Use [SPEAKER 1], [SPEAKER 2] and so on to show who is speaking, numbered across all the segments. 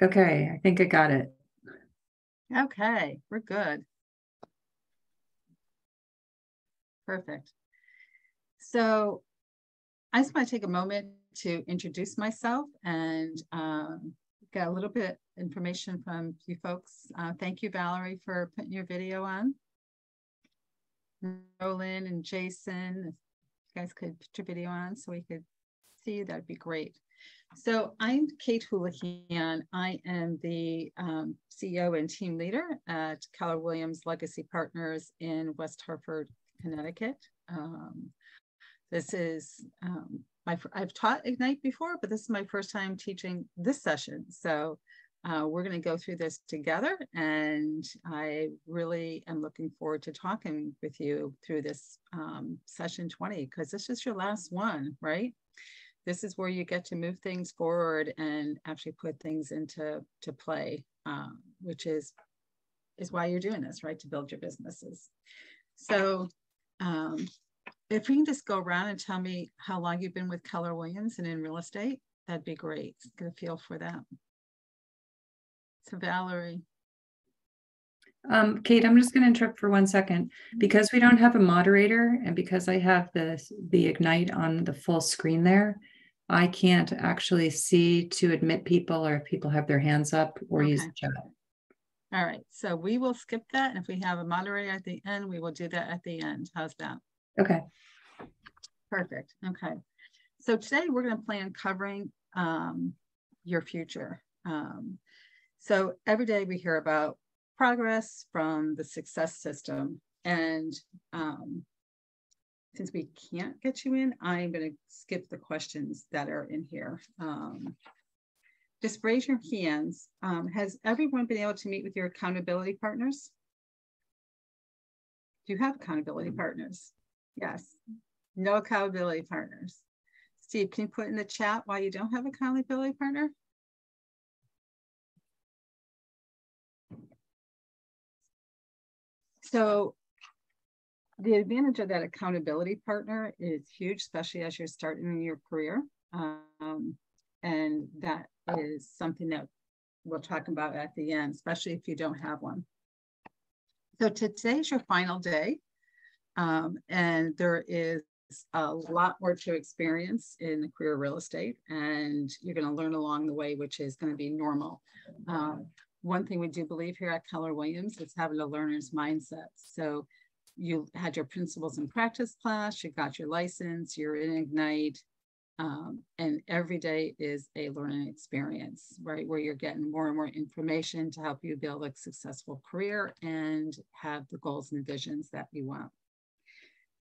[SPEAKER 1] Okay, I think I got it.
[SPEAKER 2] Okay, we're good. Perfect. So I just want to take a moment to introduce myself and get a little bit information from you folks. Thank you, Valerie, for putting your video on. Roland and Jason, if you guys could put your video on so we could see you, that'd be great. So I'm Kate Houlihan. I am the CEO and team leader at Keller Williams Legacy Partners in West Hartford, Connecticut. This is I've taught Ignite before, but this is my first time teaching this session. So we're going to go through this together, and I really am looking forward to talking with you through this session 20, because this is your last one, right? This is where you get to move things forward and actually put things into play, which is why you're doing this, right? To build your businesses. So if we can just go around and tell me how long you've been with Keller Williams and in real estate, that'd be great. Get a feel for that. So Valerie.
[SPEAKER 1] Kate, I'm just going to interrupt for 1 second. Because we don't have a moderator and because I have the Ignite on the full screen there, I can't actually see to admit people or if people have their hands up or use the chat.
[SPEAKER 2] All right, so we will skip that. And if we have a moderator at the end, we will do that at the end. How's that?
[SPEAKER 1] Okay.
[SPEAKER 2] Perfect. Okay. So today we're going to plan on covering your future. So every day we hear about progress from the success system. And since we can't get you in, I'm going to skip the questions that are in here. Just raise your hands. Has everyone been able to meet with your accountability partners? Do you have accountability partners? Yes. No accountability partners. Steve, can you put in the chat why you don't have an accountability partner? So the advantage of that accountability partner is huge, especially as you're starting your career. And that is something that we'll talk about at the end, especially if you don't have one. So today's your final day. And there is a lot more to experience in the career real estate, and you're going to learn along the way, which is going to be normal. One thing we do believe here at Keller Williams is having a learner's mindset. So you had your principles and practice class, you got your license, you're in Ignite, and every day is a learning experience, right? Where you're getting more and more information to help you build a successful career and have the goals and visions that you want.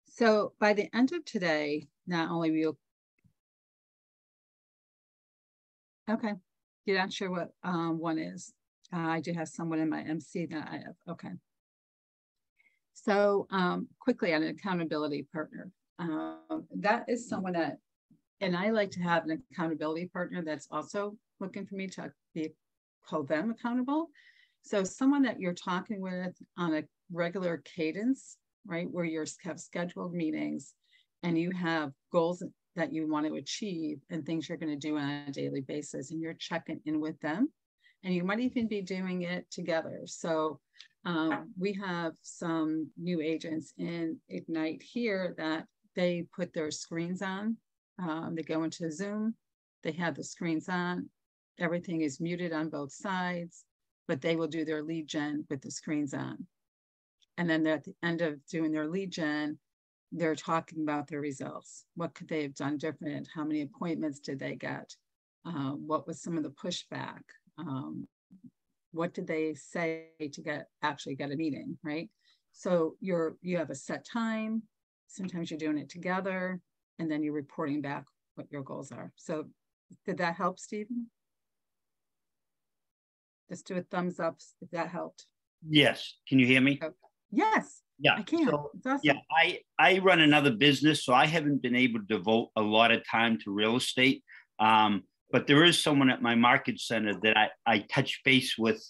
[SPEAKER 2] So by the end of today, not only will you, okay, you're not sure what one is. I do have someone in my MC that I have, okay. So quickly on an accountability partner, that is someone that, and I like to have an accountability partner that's also looking for me to hold them accountable. So someone that you're talking with on a regular cadence, right, where you have scheduled meetings and you have goals that you want to achieve and things you're going to do on a daily basis, and you're checking in with them, and you might even be doing it together. So we have some new agents in Ignite here that they put their screens on. They go into Zoom, they have the screens on, everything is muted on both sides, but they will do their lead gen with the screens on. And then at the end of doing their lead gen, they're talking about their results. What could they have done different? How many appointments did they get? What was some of the pushback? What did they say to actually get a meeting, right? So you have a set time. Sometimes you're doing it together, and then you're reporting back what your goals are. So did that help, Stephen? Just do a thumbs up if that helped.
[SPEAKER 3] Yes. Can you hear me?
[SPEAKER 2] Okay. Yes.
[SPEAKER 3] Yeah.
[SPEAKER 2] I can.
[SPEAKER 3] So,
[SPEAKER 2] it's awesome.
[SPEAKER 3] yeah, I run another business, so I haven't been able to devote a lot of time to real estate. But there is someone at my market center that I touch base with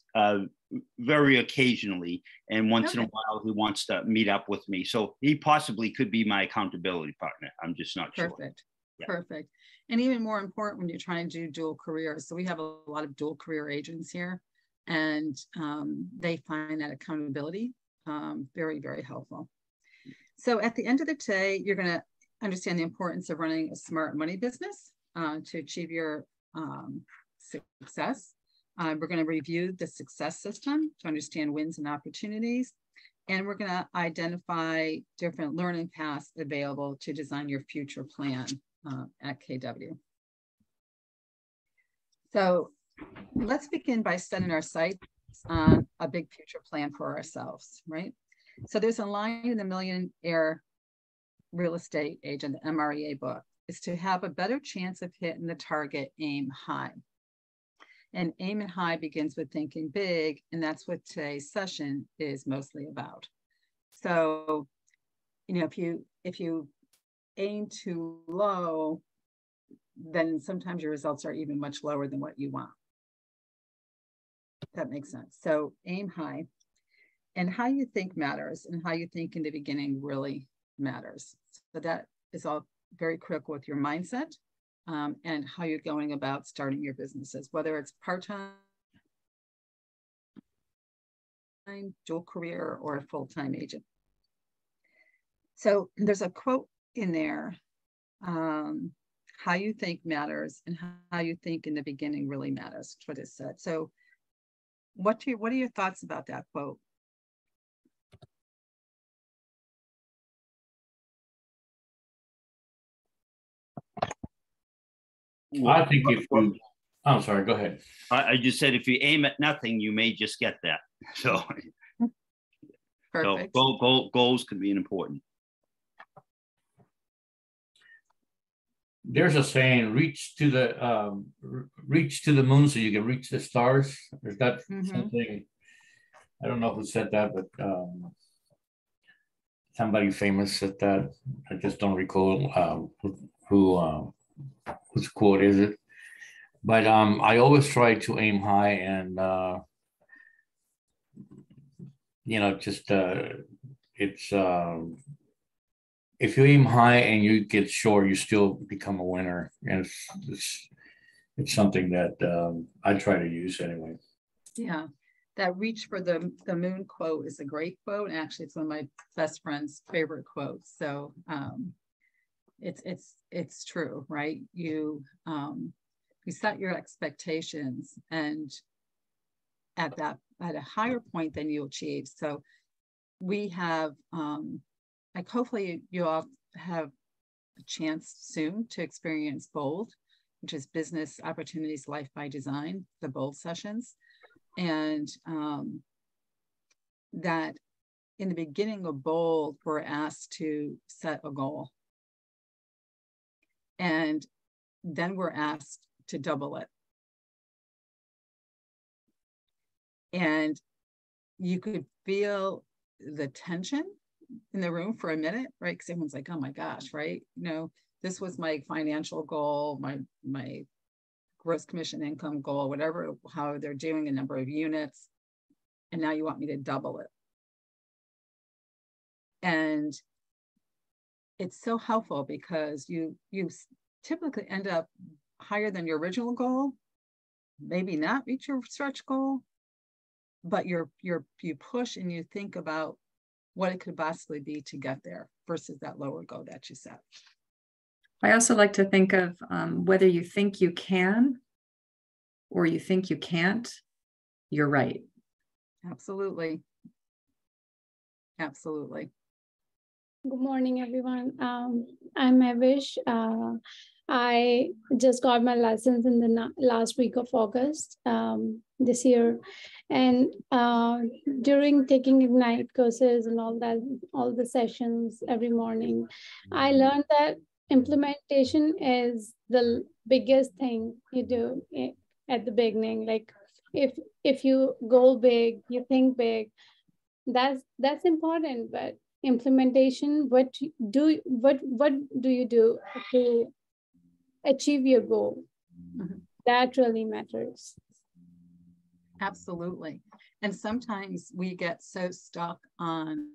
[SPEAKER 3] very occasionally. And once in a while, he wants to meet up with me. So he possibly could be my accountability partner. I'm just not sure.
[SPEAKER 2] Perfect.
[SPEAKER 3] Yeah.
[SPEAKER 2] Perfect. And even more important when you're trying to do dual careers. So we have a lot of dual career agents here, and they find that accountability very, very helpful. So at the end of the day, you're going to understand the importance of running a smart money business to achieve your success. We're going to review the success system to understand wins and opportunities. And we're going to identify different learning paths available to design your future plan at KW. So let's begin by setting our sights on a big future plan for ourselves, right? So there's a line in the Millionaire Real Estate Agent, the MREA book, is to have a better chance of hitting the target, aim high. And aiming high begins with thinking big, and that's what today's session is mostly about. So, you know, if you aim too low, then sometimes your results are even much lower than what you want. That makes sense. So aim high, and how you think matters, and how you think in the beginning really matters. So that is all very critical with your mindset and how you're going about starting your businesses, whether it's part-time, dual career, or a full-time agent. So there's a quote in there, how you think matters and how you think in the beginning really matters. That's what it said. So what are your thoughts about that quote?
[SPEAKER 4] I think if you, I'm sorry, go ahead.
[SPEAKER 3] I just said if you aim at nothing, you may just get that. So,
[SPEAKER 2] Perfect.
[SPEAKER 3] So goals can be important.
[SPEAKER 4] There's a saying, reach to the moon so you can reach the stars. Is that something? I don't know who said that, but somebody famous said that. I just don't recall whose quote is it. But I always try to aim high, and you know, just it's if you aim high and you get short, you still become a winner, and it's something that I try to use anyway.
[SPEAKER 2] Yeah, that reach for the moon quote is a great quote. And actually, it's one of my best friend's favorite quotes. So it's true, right? You set your expectations, and at a higher point than you achieve. So we have like hopefully you all have a chance soon to experience BOLD, which is Business Opportunities Life by Design, the BOLD sessions. And that in the beginning of BOLD, we're asked to set a goal. And then we're asked to double it. And you could feel the tension in the room for a minute, right? Because everyone's like, oh my gosh, right? You know, this was my financial goal, my gross commission income goal, whatever, how they're doing a number of units. And now you want me to double it. And it's so helpful because you typically end up higher than your original goal, maybe not reach your stretch goal, but you push and you think about what it could possibly be to get there versus that lower goal that you set.
[SPEAKER 1] I also like to think of whether you think you can or you think you can't, you're right.
[SPEAKER 2] Absolutely. Absolutely.
[SPEAKER 5] Good morning, everyone. I'm Avish. I just got my license in the last week of August this year. And during taking Ignite courses and all the sessions every morning, I learned that implementation is the biggest thing you do at the beginning. Like if you go big, you think big, that's important, but implementation, what do you do to achieve your goal? That really matters.
[SPEAKER 2] Absolutely. And sometimes we get so stuck on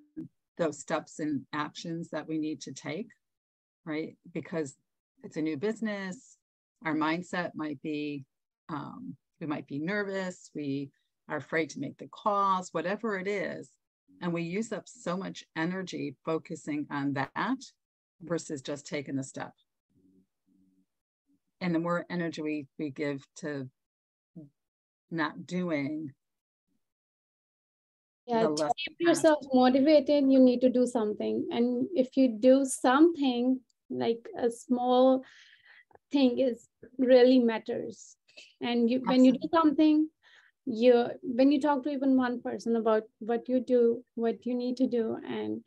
[SPEAKER 2] those steps and actions that we need to take, right? Because it's a new business, Our mindset might be, we might be nervous, we are afraid to make the calls, whatever it is. And we use up so much energy focusing on that versus just taking the step. And the more energy we give to not doing,
[SPEAKER 5] yeah, to keep yourself motivated, you need to do something. And if you do something, like a small thing is really matters. And you, when you do something, when you talk to even one person about what you do, what you need to do, and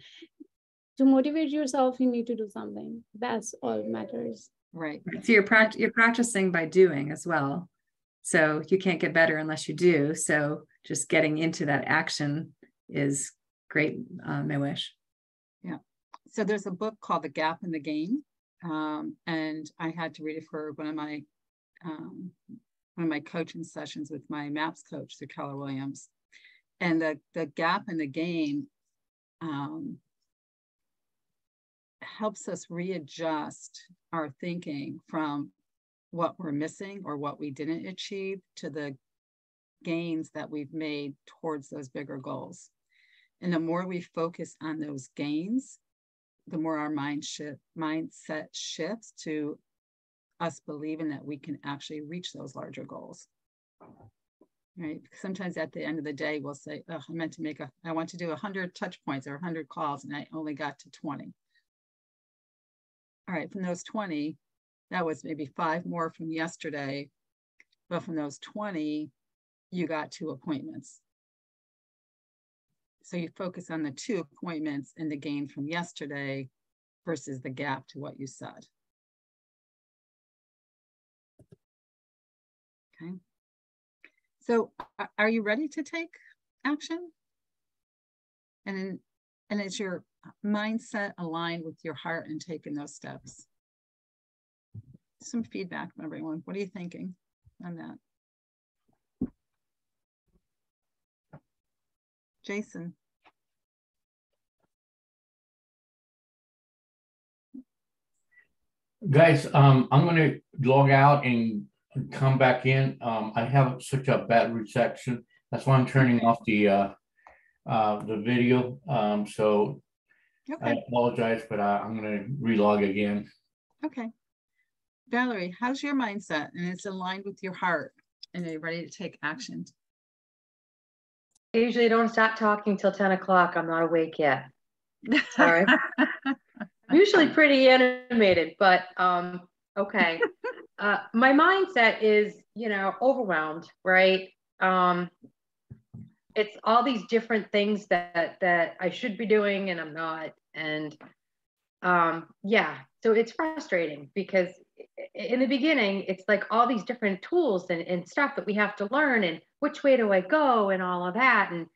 [SPEAKER 5] to motivate yourself, you need to do something. That's all matters.
[SPEAKER 2] Right.
[SPEAKER 1] So you're practicing by doing as well. So you can't get better unless you do. So just getting into that action is great, I wish.
[SPEAKER 2] Yeah. So there's a book called The Gap in the Game. And I had to read it for one of my coaching sessions with my MAPS coach, through Keller Williams. And the gap in the game helps us readjust our thinking from what we're missing or what we didn't achieve to the gains that we've made towards those bigger goals. And the more we focus on those gains, the more our mindset shifts to us believing that we can actually reach those larger goals. Right? Sometimes at the end of the day, we'll say, oh, I want to do 100 touch points or 100 calls, and I only got to 20. All right, from those 20, that was maybe 5 more from yesterday. But from those 20, you got 2 appointments. So you focus on the 2 appointments and the gain from yesterday versus the gap to what you said. Okay. So are you ready to take action? And is your mindset aligned with your heart in taking those steps? Some feedback from everyone. What are you thinking on that? Jason.
[SPEAKER 4] Guys, I'm going to log out and come back in. I have such a bad reception. That's why I'm turning off the video. So okay. I apologize, but I'm going to relog again.
[SPEAKER 2] Okay. Valerie, how's your mindset? And it's aligned with your heart. And are you ready to take action?
[SPEAKER 6] I usually don't start talking till 10 o'clock. I'm not awake yet. Sorry. Usually pretty animated, but okay. My mindset is, overwhelmed, right? It's all these different things that I should be doing and I'm not. And yeah, so it's frustrating because in the beginning, it's like all these different tools and stuff that we have to learn and which way do I go and all of that. And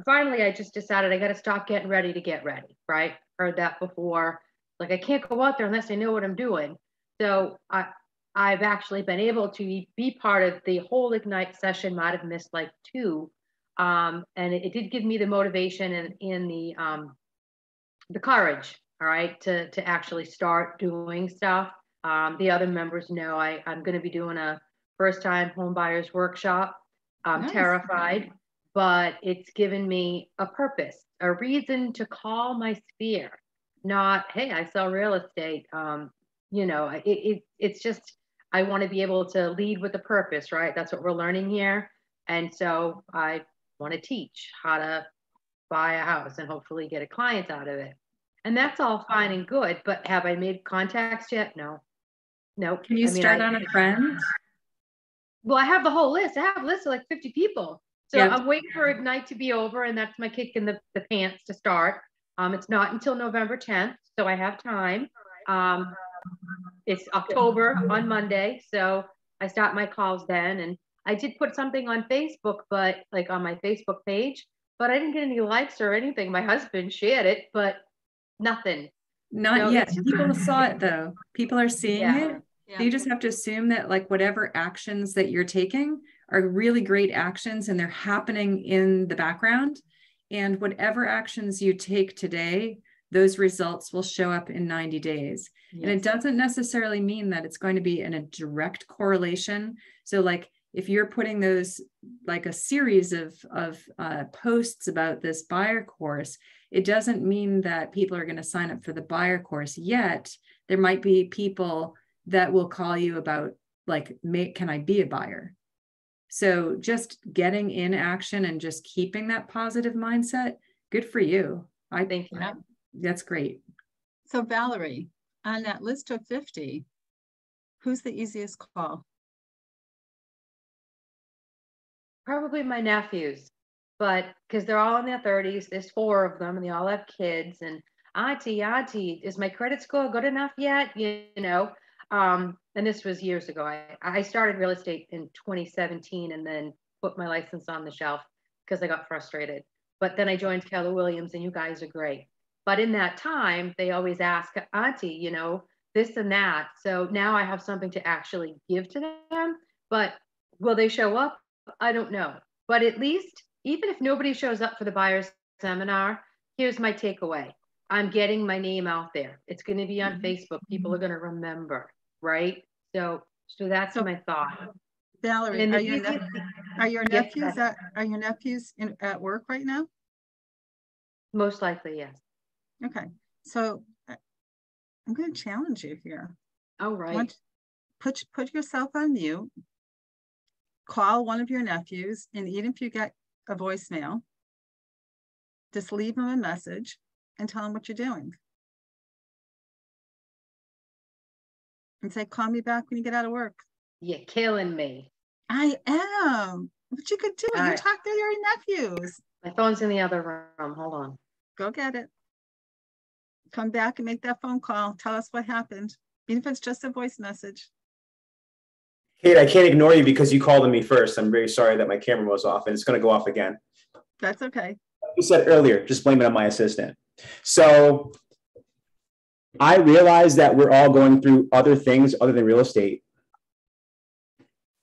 [SPEAKER 6] finally, I just decided I got to stop getting ready to get ready, right? Heard that before. Like I can't go out there unless I know what I'm doing. So I've actually been able to be part of the whole Ignite session, might have missed like 2. And it did give me the motivation and the courage, all right, to actually start doing stuff. The other members know I'm going to be doing a first-time home buyers workshop. I'm nice. Terrified, but it's given me a purpose, a reason to call my sphere. Not, hey, I sell real estate. It's just I want to be able to lead with a purpose, right? That's what we're learning here, and so I want to teach how to buy a house and hopefully get a client out of it. And that's all fine and good, but have I made contacts yet? No. Nope.
[SPEAKER 1] Can you start on a friend?
[SPEAKER 6] Well, I have the whole list. I have a list of like 50 people. So yeah. I'm waiting for Ignite to be over, and that's my kick in the pants to start. It's not until November 10th, so I have time. It's October on Monday, so I start my calls then. And I did put something on Facebook, but like on my Facebook page, but I didn't get any likes or anything. My husband shared it, but nothing.
[SPEAKER 1] Not yet. People saw it though. People are seeing it.
[SPEAKER 2] Yeah.
[SPEAKER 1] So you just have to assume that like whatever actions that you're taking are really great actions and they're happening in the background. And whatever actions you take today, those results will show up in 90 days. And it doesn't necessarily mean that it's going to be in a direct correlation. So like if you're putting those like a series of posts about this buyer course, it doesn't mean that people are going to sign up for the buyer course yet. There might be people that will call you about like, can I be a buyer? So just getting in action and just keeping that positive mindset, good for you. I think that's great.
[SPEAKER 2] So Valerie, on that list of 50, who's the easiest call?
[SPEAKER 6] Probably my nephews, but because they're all in their 30s, there's 4 of them and they all have kids. And auntie, is my credit score good enough yet? You know, and this was years ago. I started real estate in 2017 and then put my license on the shelf because I got frustrated. But then I joined Keller Williams and you guys are great. But in that time, they always ask, auntie, you know, this and that. So now I have something to actually give to them. But will they show up? I don't know. But at least, even if nobody shows up for the buyer's seminar, here's my takeaway. I'm getting my name out there. It's going to be on Facebook. People are going to remember, right? So that's my thought.
[SPEAKER 2] Valerie, are your nephews at work right now?
[SPEAKER 6] Most likely, yes.
[SPEAKER 2] Okay, so I'm going to challenge you here.
[SPEAKER 6] Oh, right.
[SPEAKER 2] Put yourself on mute. Call one of your nephews, and even if you get a voicemail, just leave them a message and tell them what you're doing. And say, call me back when you get out of work.
[SPEAKER 6] You're killing me.
[SPEAKER 2] I am. But you could do it. You talk to your nephews.
[SPEAKER 6] My phone's in the other room. Hold on.
[SPEAKER 2] Go get it. Come back and make that phone call. Tell us what happened. Even if it's just a voice message.
[SPEAKER 7] Kate, I can't ignore you because you called on me first. I'm very sorry that my camera was off and it's going to go off again.
[SPEAKER 2] That's okay.
[SPEAKER 7] You said earlier, just blame it on my assistant. So I realize that we're all going through other things other than real estate.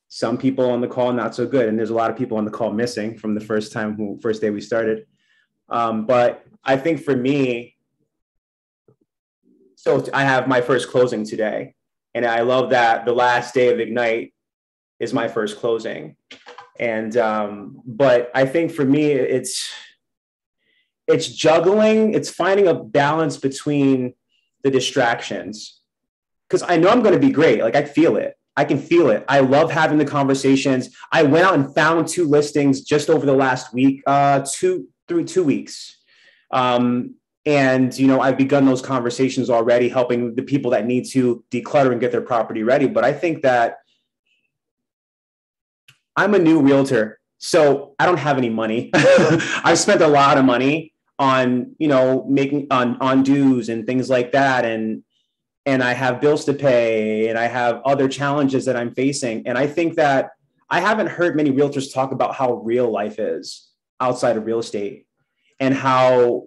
[SPEAKER 7] Some people on the call, not so good. And there's a lot of people on the call missing from the first day we started. But I think for me, so I have my first closing today. And I love that the last day of Ignite is my first closing. And, but I think for me, it's juggling, it's finding a balance between the distractions. Because I know I'm going to be great. Like I feel it. I can feel it. I love having the conversations. I went out and found 2 listings just over the last week, 2 weeks. And, you know, I've begun those conversations already, helping the people that need to declutter and get their property ready. But I think that I'm a new realtor, so I don't have any money. I've spent a lot of money on, you know, making on dues and things like that. And I have bills to pay and I have other challenges that I'm facing. And I think that I haven't heard many realtors talk about how real life is outside of real estate and how,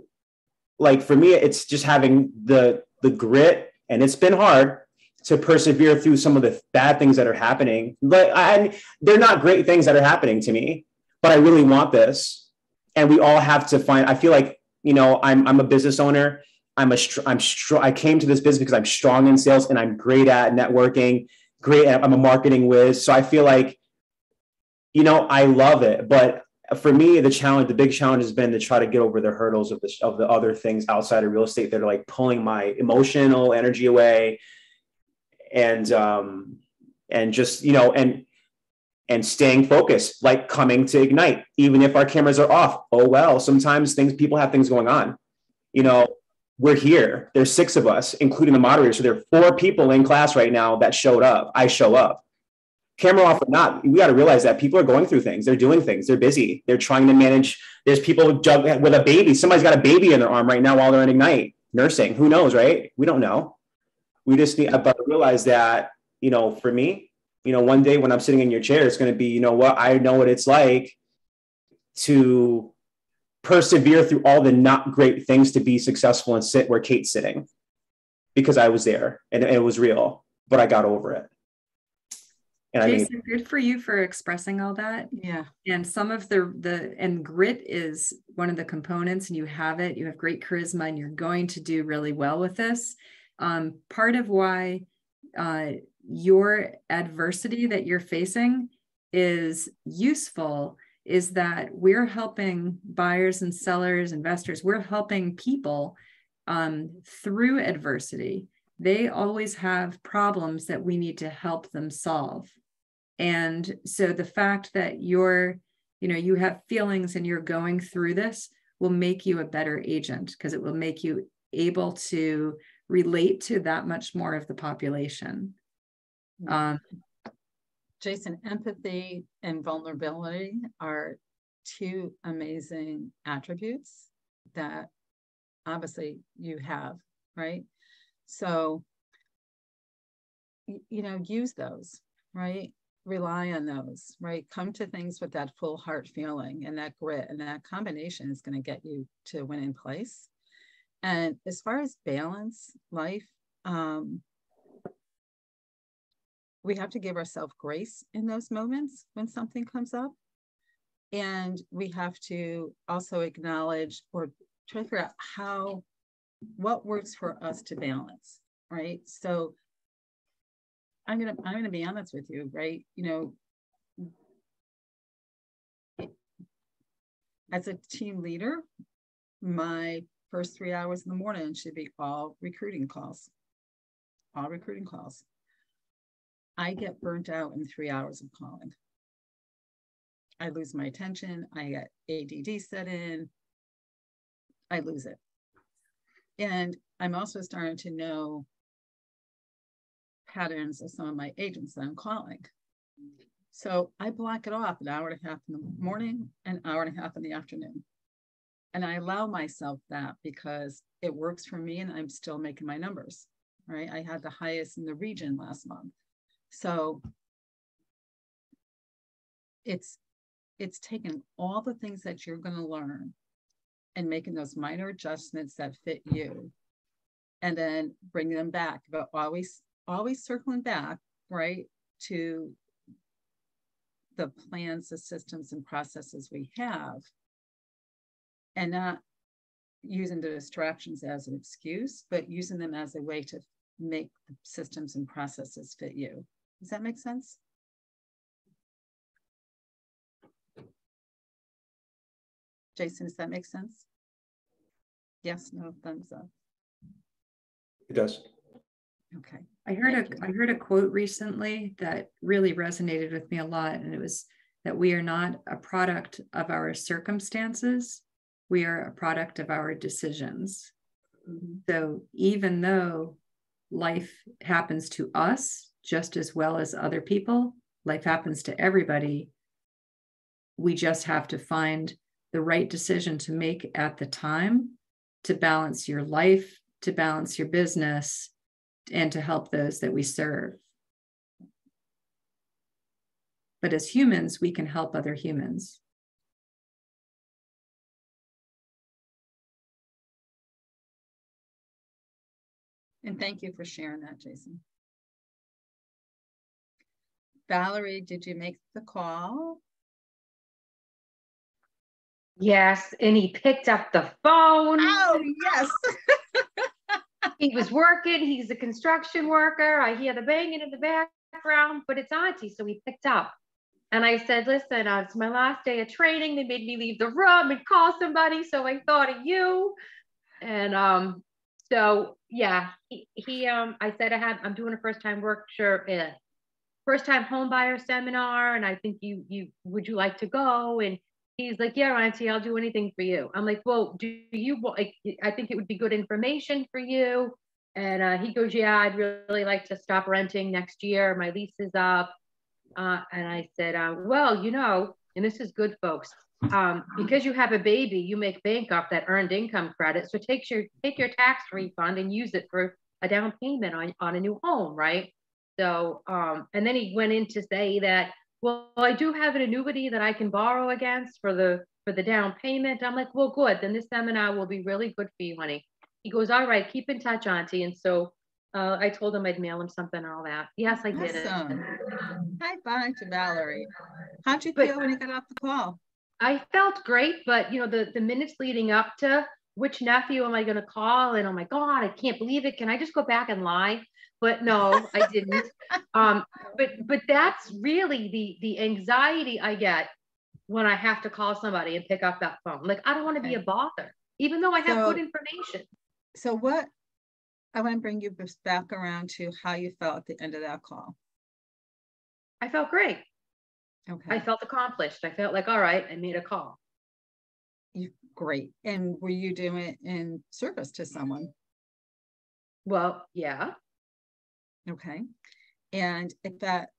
[SPEAKER 7] like for me, it's just having the grit, and it's been hard to persevere through some of the bad things that are happening. But they're not great things that are happening to me, but I really want this. And we all have to find, I feel like, you know, I'm a business owner. I came to this business because I'm strong in sales and I'm great at networking, I'm a marketing whiz. So I feel like, you know, I love it, but for me, the big challenge has been to try to get over the hurdles of the other things outside of real estate that are like pulling my emotional energy away, and just, you know, and staying focused, like coming to Ignite, even if our cameras are off. Oh well, sometimes people have things going on. You know, we're here. There's 6 of us, including the moderator. So there are 4 people in class right now that showed up. I show up. Camera off or not, we got to realize that people are going through things. They're doing things. They're busy. They're trying to manage. There's people with a baby. Somebody's got a baby in their arm right now while they're in Ignite nursing. Who knows, right? We don't know. We just need to realize that, you know, for me, you know, one day when I'm sitting in your chair, it's going to be, you know what, I know what it's like to persevere through all the not great things to be successful and sit where Kate's sitting, because I was there and it was real, but I got over it. And
[SPEAKER 1] Jason, good for you for expressing all that.
[SPEAKER 2] Yeah.
[SPEAKER 1] And some of and grit is one of the components, and you have it. You have great charisma and you're going to do really well with this. Part of why your adversity that you're facing is useful is that we're helping buyers and sellers, investors, we're helping people through adversity. They always have problems that we need to help them solve. And so the fact that you have feelings and you're going through this will make you a better agent, because it will make you able to relate to that much more of the population.
[SPEAKER 2] Jason, empathy and vulnerability are two amazing attributes that obviously you have, right? So, use those, right? Rely on those, right? Come to things with that full heart feeling and that grit, and that combination is going to get you to win in place. And as far as balance life, we have to give ourselves grace in those moments when something comes up. And we have to also acknowledge or try to figure out what works for us to balance, right? So I'm gonna be honest with you, right? As a team leader, my first 3 hours in the morning should be all recruiting calls. I get burnt out in 3 hours of calling. I lose my attention. I get ADD set in. I lose it. And I'm also starting to know patterns of some of my agents that I'm calling. So I block it off an hour and a half in the morning, an hour and a half in the afternoon. And I allow myself that because it works for me and I'm still making my numbers, right? I had the highest in the region last month. So it's taking all the things that you're going to learn and making those minor adjustments that fit you, and then bringing them back, but always circling back, right, to the plans, the systems and processes we have, and not using the distractions as an excuse, but using them as a way to make the systems and processes fit you. Does that make sense? Jason, does that make sense? Yes, no, thumbs up.
[SPEAKER 7] It does.
[SPEAKER 2] Okay.
[SPEAKER 1] I heard a quote recently that really resonated with me a lot, and it was that we are not a product of our circumstances, we are a product of our decisions. Mm-hmm. So even though life happens to us just as well as other people, life happens to everybody, we just have to find the right decision to make at the time to balance your life, to balance your business, and to help those that we serve. But as humans, we can help other humans.
[SPEAKER 2] And thank you for sharing that, Jason. Valerie, did you make the call?
[SPEAKER 6] Yes, and he picked up the phone.
[SPEAKER 2] Oh, yes.
[SPEAKER 6] He was working. He's a construction worker. I hear the banging in the background, but it's Auntie, so he picked up. And I said, listen, it's my last day of training. They made me leave the room and call somebody, so I thought of you. And so yeah, I said I'm doing a first-time first-time home buyer seminar, and I think would you like to go? And he's like, yeah, Auntie, I'll do anything for you. I'm like, well, do you I think it would be good information for you. And he goes, yeah, I'd really like to stop renting next year. My lease is up. And I said, well, and this is good, folks. Because you have a baby, you make bank off that earned income credit. So take your tax refund and use it for a down payment on a new home, right? So, and then he went in to say that, well, I do have an annuity that I can borrow against for the down payment. I'm like, well, good. Then this seminar will be really good for you, honey. He goes, all right, keep in touch, Auntie. And so I told him I'd mail him something and all that. Yes, I did.
[SPEAKER 2] Awesome. High five to Valerie. How'd you feel when you got off the call?
[SPEAKER 6] I felt great, but the minutes leading up to which nephew am I going to call? And oh my God, I can't believe it. Can I just go back and lie? But no, I didn't. But that's really the anxiety I get when I have to call somebody and pick up that phone. Like, I don't want to be a bother, even though I have good information.
[SPEAKER 2] So what, I want to bring you back around to how you felt at the end of that call.
[SPEAKER 6] I felt great.
[SPEAKER 2] Okay.
[SPEAKER 6] I felt accomplished. I felt like, all right, I made a call.
[SPEAKER 2] Great. And were you doing it in service to someone?
[SPEAKER 6] Well, yeah.
[SPEAKER 2] Okay. And if that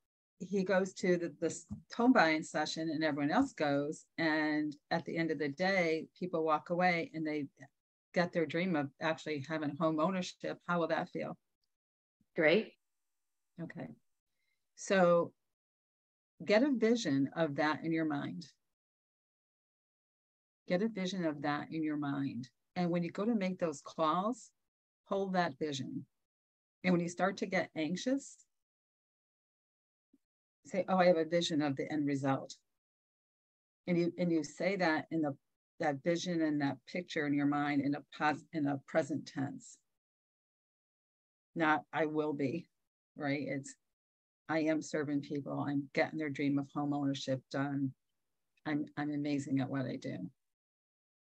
[SPEAKER 2] he goes to this home buying session and everyone else goes, and at the end of the day, people walk away and they get their dream of actually having home ownership, how will that feel?
[SPEAKER 6] Great.
[SPEAKER 2] Okay. So get a vision of that in your mind. Get a vision of that in your mind. And when you go to make those calls, hold that vision. And when you start to get anxious, say, oh, I have a vision of the end result. And you say that in that vision and that picture in your mind in a present tense. Not I will be, right? It's I am serving people. I'm getting their dream of home ownership done. I'm amazing at what I do.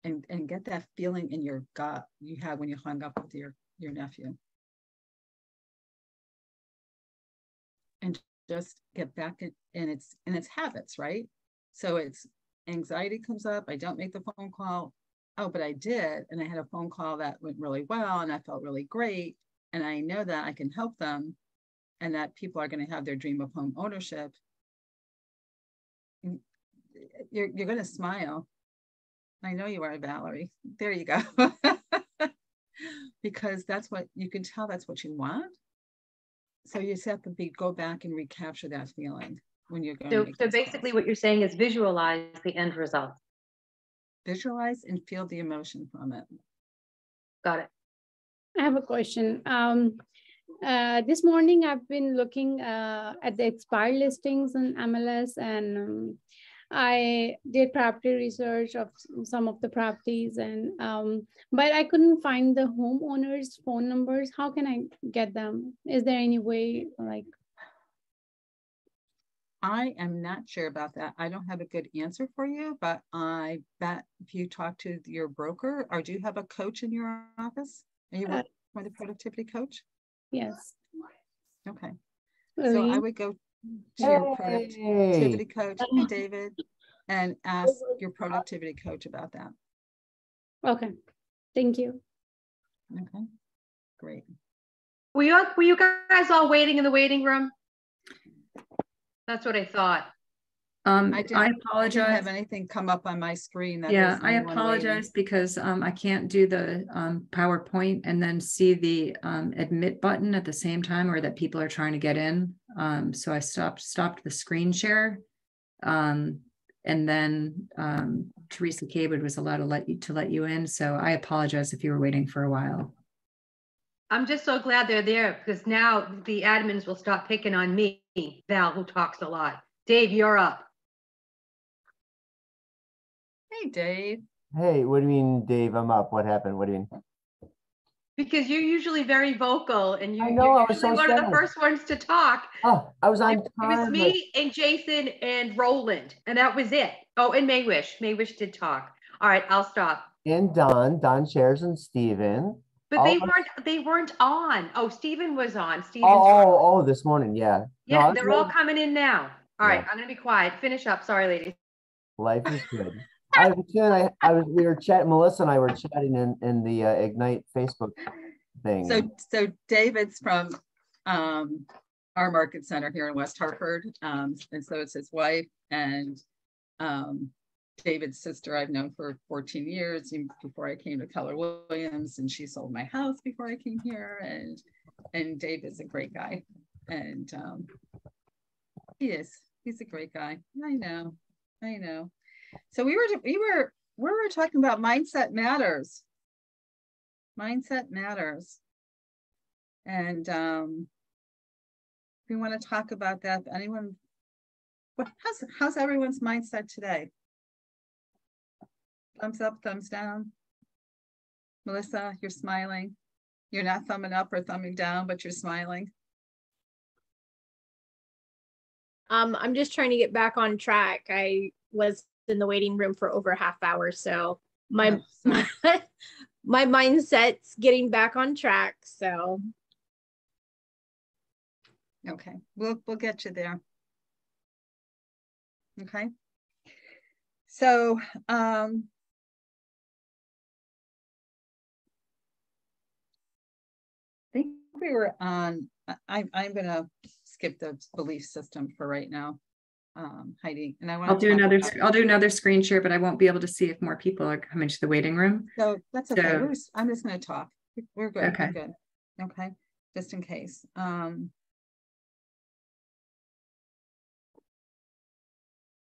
[SPEAKER 2] And get that feeling in your gut you had when you hung up with your nephew. And just get back in its habits, right? So it's anxiety comes up. I don't make the phone call. Oh, but I did. And I had a phone call that went really well and I felt really great. And I know that I can help them and that people are going to have their dream of home ownership. You're going to smile. I know you are, Valerie. There you go. Because that's what you can tell, that's what you want. So you just have to go back and recapture that feeling when you're going.
[SPEAKER 6] So basically what you're saying is visualize the end result.
[SPEAKER 2] Visualize and feel the emotion from it.
[SPEAKER 6] Got it.
[SPEAKER 5] I have a question. This morning I've been looking at the expired listings in MLS, and I did property research of some of the properties, and but I couldn't find the homeowners' phone numbers. How can I get them? Is there any way, like?
[SPEAKER 2] I am not sure about that. I don't have a good answer for you, but I bet if you talk to your broker, or do you have a coach in your office? Are you working with a productivity coach?
[SPEAKER 5] Yes.
[SPEAKER 2] Okay.
[SPEAKER 5] Really?
[SPEAKER 2] So I would go to your productivity coach, hey, David, and ask your productivity coach about that.
[SPEAKER 5] Okay. Thank you.
[SPEAKER 2] Okay. Great.
[SPEAKER 6] Were you guys all waiting in the waiting room? That's what I thought.
[SPEAKER 1] I apologize.
[SPEAKER 2] I didn't have anything come up on my screen.
[SPEAKER 1] Yeah, I apologize because I can't do the PowerPoint and then see the admit button at the same time, or that people are trying to get in. So I stopped the screen share. And then Teresa Cabot was allowed to let you in. So I apologize if you were waiting for a while.
[SPEAKER 6] I'm just so glad they're there, because now the admins will stop picking on me, Val, who talks a lot. Dave, you're up.
[SPEAKER 2] Hey, Dave.
[SPEAKER 8] Hey, what do you mean, Dave? I'm up. What happened? What do you mean?
[SPEAKER 6] Because you're usually very vocal, and you're usually one of the first ones to talk.
[SPEAKER 8] Oh, I was on
[SPEAKER 6] time. It was me and Jason and Roland, and that was it. Oh, and Maywish. Maywish did talk. All right, I'll stop.
[SPEAKER 8] And Don Shares and Steven.
[SPEAKER 6] But they weren't on. Oh, Steven was on.
[SPEAKER 8] Oh, this morning, yeah.
[SPEAKER 6] Yeah, no, they're all coming in now. All right, I'm gonna be quiet. Finish up. Sorry, ladies.
[SPEAKER 8] Life is good. We were chatting, Melissa and I were chatting in the Ignite Facebook thing.
[SPEAKER 2] So David's from our market center here in West Hartford. And so it's his wife and David's sister I've known for 14 years before I came to Keller Williams, and she sold my house before I came here. And Dave is a great guy. And he's a great guy. I know. So we were talking about mindset matters. Mindset matters. And we want to talk about that. Anyone, how's everyone's mindset today? Thumbs up, thumbs down. Melissa, you're smiling. You're not thumbing up or thumbing down, but you're smiling.
[SPEAKER 9] I'm just trying to get back on track. I was in the waiting room for over a half hour, so my my mindset's getting back on track. So
[SPEAKER 2] okay, we'll get you there. Okay. So I think we were on, I'm gonna skip the belief system for right now, Heidi, and I want to
[SPEAKER 1] I'll do another screen share, but I won't be able to see if more people are coming to the waiting room.
[SPEAKER 2] So that's okay.
[SPEAKER 1] So,
[SPEAKER 2] I'm just going to talk. We're good.
[SPEAKER 1] Okay.
[SPEAKER 2] We're good. Okay. Just in case.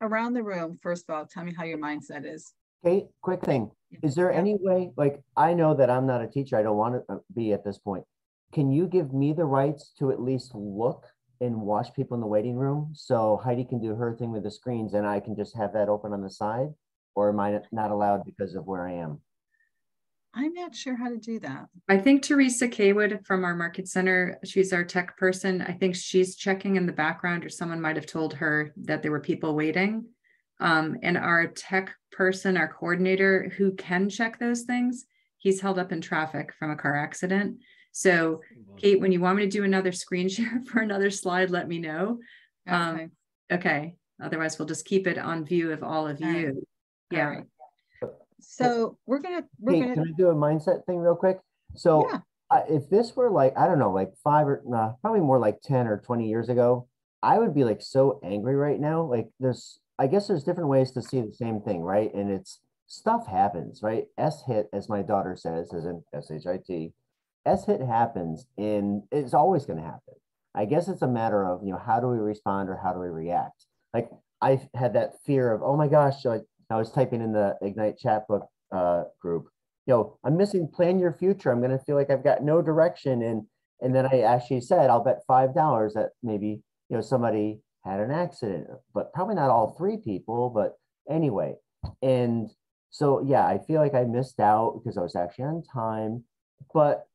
[SPEAKER 2] Around the room, first of all, tell me how your mindset is.
[SPEAKER 8] Kate, quick thing. Is there any way, like, I know that I'm not a teacher. I don't want to be at this point. Can you give me the rights to at least look and watch people in the waiting room? So Heidi can do her thing with the screens and I can just have that open on the side? Or am I not allowed because of where I am?
[SPEAKER 2] I'm not sure how to do that.
[SPEAKER 1] I think Teresa Kaywood from our market center, she's our tech person. I think she's checking in the background, or someone might have told her that there were people waiting. And our tech person, our coordinator who can check those things, he's held up in traffic from a car accident. So Kate, when you want me to do another screen share for another slide, let me know.
[SPEAKER 2] Okay.
[SPEAKER 1] Okay. Otherwise, we'll just keep it on view of all of you.
[SPEAKER 2] Right.
[SPEAKER 1] Yeah.
[SPEAKER 2] Right. So
[SPEAKER 8] Can I do a mindset thing real quick? So
[SPEAKER 2] yeah.
[SPEAKER 8] If this were like, I don't know, like probably more like 10 or 20 years ago, I would be like so angry right now. Like I guess there's different ways to see the same thing, right? And it's stuff happens, right? S-hit, as my daughter says, as in S-H-I-T, S-hit happens and it's always going to happen. I guess it's a matter of, how do we respond or how do we react? Like I had that fear of, oh my gosh, I was typing in the Ignite chat book group, I'm missing plan your future. I'm going to feel like I've got no direction. And then I actually said, I'll bet $5 that maybe, somebody had an accident, but probably not all 3 people, but anyway. And so, yeah, I feel like I missed out because I was actually on time, but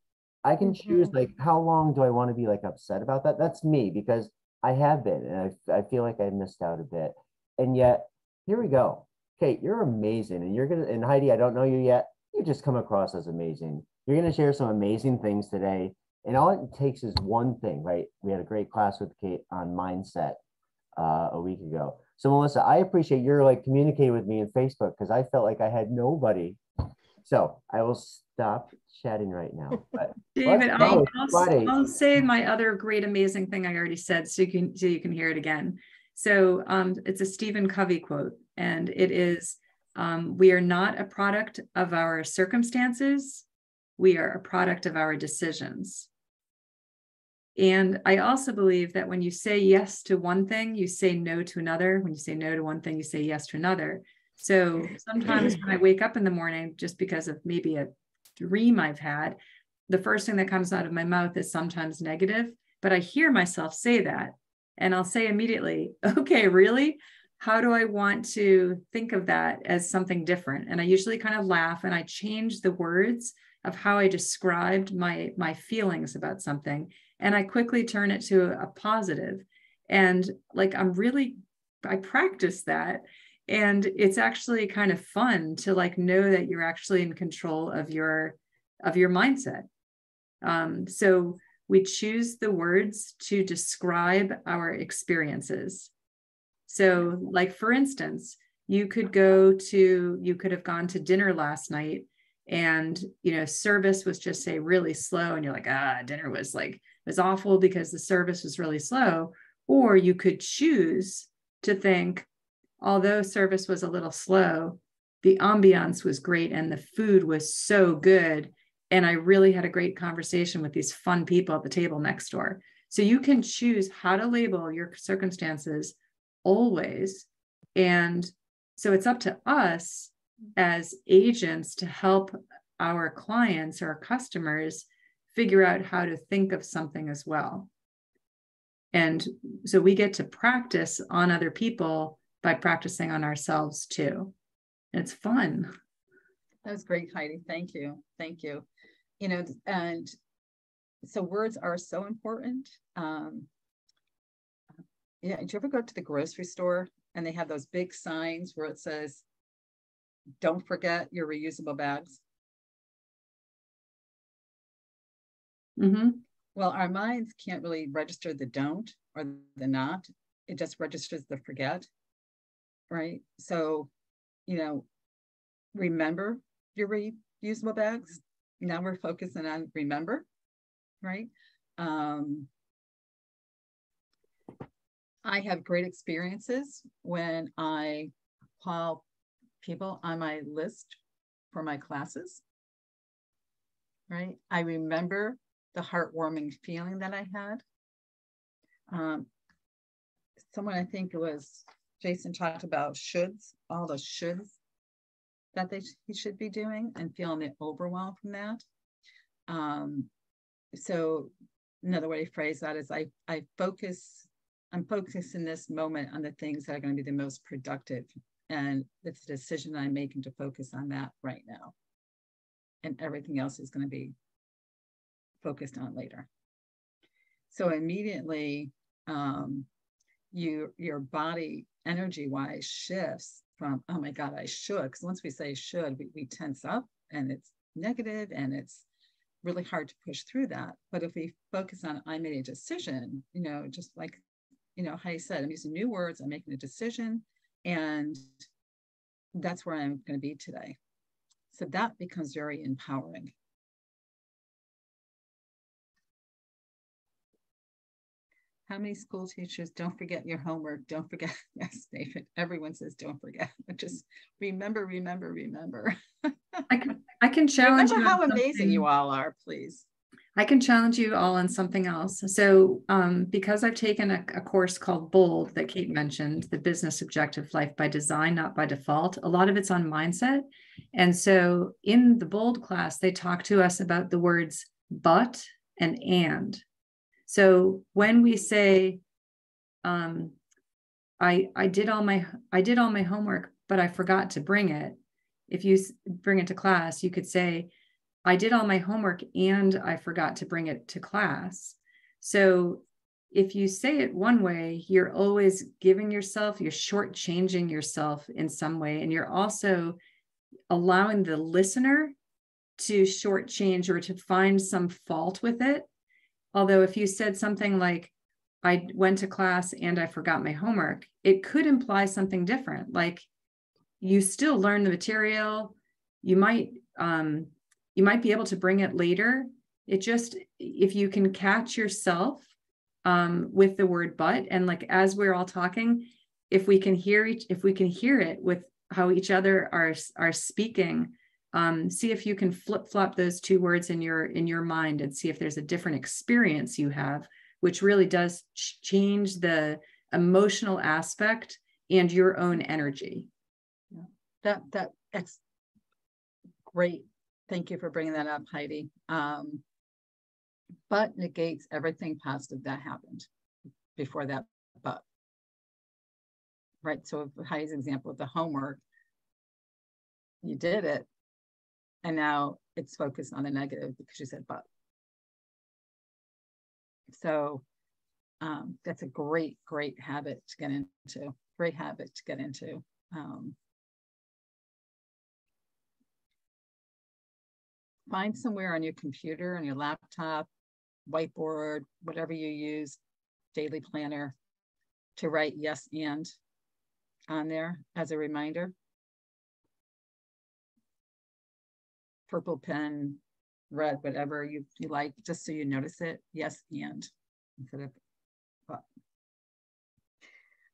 [SPEAKER 8] I can choose like, how long do I want to be like upset about that? That's me, because I have been, and I feel like I missed out a bit. And yet, here we go. Kate, you're amazing. And Heidi, I don't know you yet. You just come across as amazing. You're going to share some amazing things today. And all it takes is one thing, right? We had a great class with Kate on mindset a week ago. So Melissa, I appreciate your like communicating with me in Facebook because I felt like I had nobody. So I will stop chatting right now. But
[SPEAKER 1] David, I'll say my other great, amazing thing I already said so you can hear it again. So it's a Stephen Covey quote, and it is, we are not a product of our circumstances. We are a product of our decisions. And I also believe that when you say yes to one thing, you say no to another. When you say no to one thing, you say yes to another. So sometimes when I wake up in the morning, just because of maybe a dream I've had, the first thing that comes out of my mouth is sometimes negative, but I hear myself say that. And I'll say immediately, okay, really? How do I want to think of that as something different? And I usually kind of laugh and I change the words of how I described my feelings about something. And I quickly turn it to a positive. And like, I practice that. And it's actually kind of fun to like know that you're actually in control of your mindset. So we choose the words to describe our experiences. So like, for instance, you could have gone to dinner last night and, service was just say really slow. And you're like, dinner was awful because the service was really slow. Or you could choose to think, although service was a little slow, the ambiance was great and the food was so good. And I really had a great conversation with these fun people at the table next door. So you can choose how to label your circumstances always. And so it's up to us as agents to help our clients or our customers figure out how to think of something as well. And so we get to practice on other people by practicing on ourselves too. And it's fun.
[SPEAKER 2] That was great, Heidi. Thank you. Thank you. You know, and so words are so important. Yeah, did you ever go to the grocery store and they have those big signs where it says, don't forget your reusable bags?
[SPEAKER 1] Mm-hmm.
[SPEAKER 2] Well, our minds can't really register the don't or the not. It just registers the forget, right? So, you know, remember your reusable bags. Now we're focusing on remember, right? I have great experiences when I call people on my list for my classes, right? I remember the heartwarming feeling that I had. Someone, I think it was Jason, talked about shoulds, all the shoulds that he should be doing, and feeling the overwhelm from that. So another way to phrase that is I'm focused in this moment on the things that are going to be the most productive. And it's the decision I'm making to focus on that right now. And everything else is going to be focused on later. So immediately, your body energy-wise shifts from, oh my God, I should. Because once we say should, we tense up and it's negative and it's really hard to push through that. But if we focus on, I made a decision, you know, just like, you know, how you said, I'm using new words, I'm making a decision, and that's where I'm going to be today. So that becomes very empowering. How many school teachers don't forget your homework? Don't forget. Yes, David. Everyone says don't forget. But just remember, remember, remember.
[SPEAKER 1] I can challenge
[SPEAKER 2] remember
[SPEAKER 1] you
[SPEAKER 2] how amazing you all are, please.
[SPEAKER 1] I can challenge you all on something else. So because I've taken a course called BOLD that Kate mentioned, the Business Objective Life by Design, Not by Default, a lot of it's on mindset. And so in the BOLD class, they talk to us about the words but and. So when we say, I did all my homework, but I forgot to bring it. If you bring it to class, you could say, I did all my homework and I forgot to bring it to class. So if you say it one way, you're always giving yourself, you're shortchanging yourself in some way. And you're also allowing the listener to shortchange or to find some fault with it. Although if you said something like, I went to class and I forgot my homework, it could imply something different. Like you still learn the material. You might be able to bring it later. It just, if you can catch yourself with the word but, and like as we're all talking, if we can hear it with how each other are speaking, see if you can flip-flop those two words in your mind and see if there's a different experience you have, which really does change the emotional aspect and your own energy.
[SPEAKER 2] Yeah. That's great. Thank you for bringing that up, Heidi. But negates everything positive that happened before that but. Right, so Heidi's example with the homework, you did it, and now it's focused on the negative because you said but. So that's a great habit to get into. Great habit to get into. Find somewhere on your computer, on your laptop, whiteboard, whatever you use, daily planner, to write yes and on there as a reminder. Purple pen, red, whatever you like, just so you notice it. Yes and instead of but.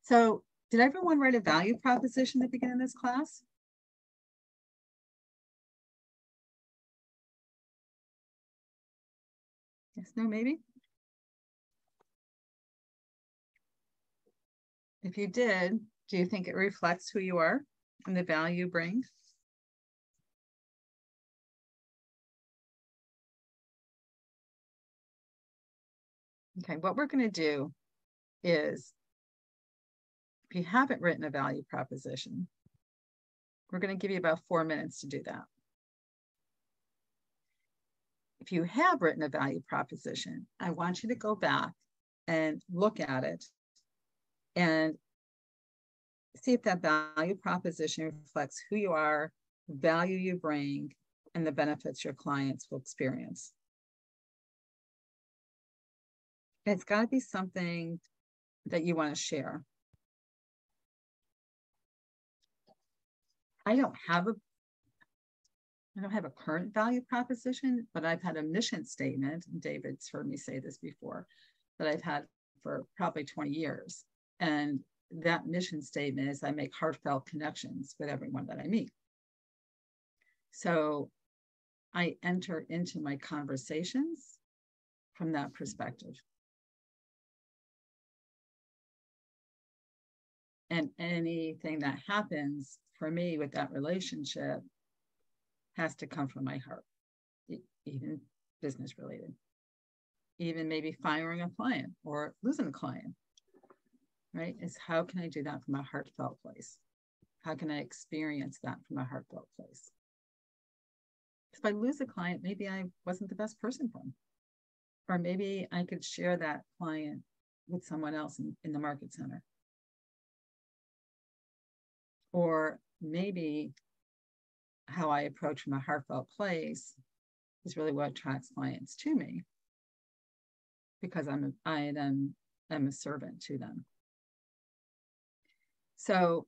[SPEAKER 2] So did everyone write a value proposition at the beginning of this class? Yes, no, maybe? If you did, do you think it reflects who you are and the value you bring? Okay, what we're going to do is, if you haven't written a value proposition, we're going to give you about 4 minutes to do that. if you have written a value proposition, I want you to go back and look at it and see if that value proposition reflects who you are, the value you bring, and the benefits your clients will experience. It's got to be something that you want to share. I don't have a current value proposition, but I've had a mission statement, and David's heard me say this before, that I've had for probably 20 years. And that mission statement is I make heartfelt connections with everyone that I meet. So I enter into my conversations from that perspective. And anything that happens for me with that relationship has to come from my heart, even business related, even maybe firing a client or losing a client, right? Is how can I do that from a heartfelt place? How can I experience that from a heartfelt place? If I lose a client, maybe I wasn't the best person for them. Or maybe I could share that client with someone else in the market center. Or maybe how I approach from a heartfelt place is really what attracts clients to me, because I am a servant to them. So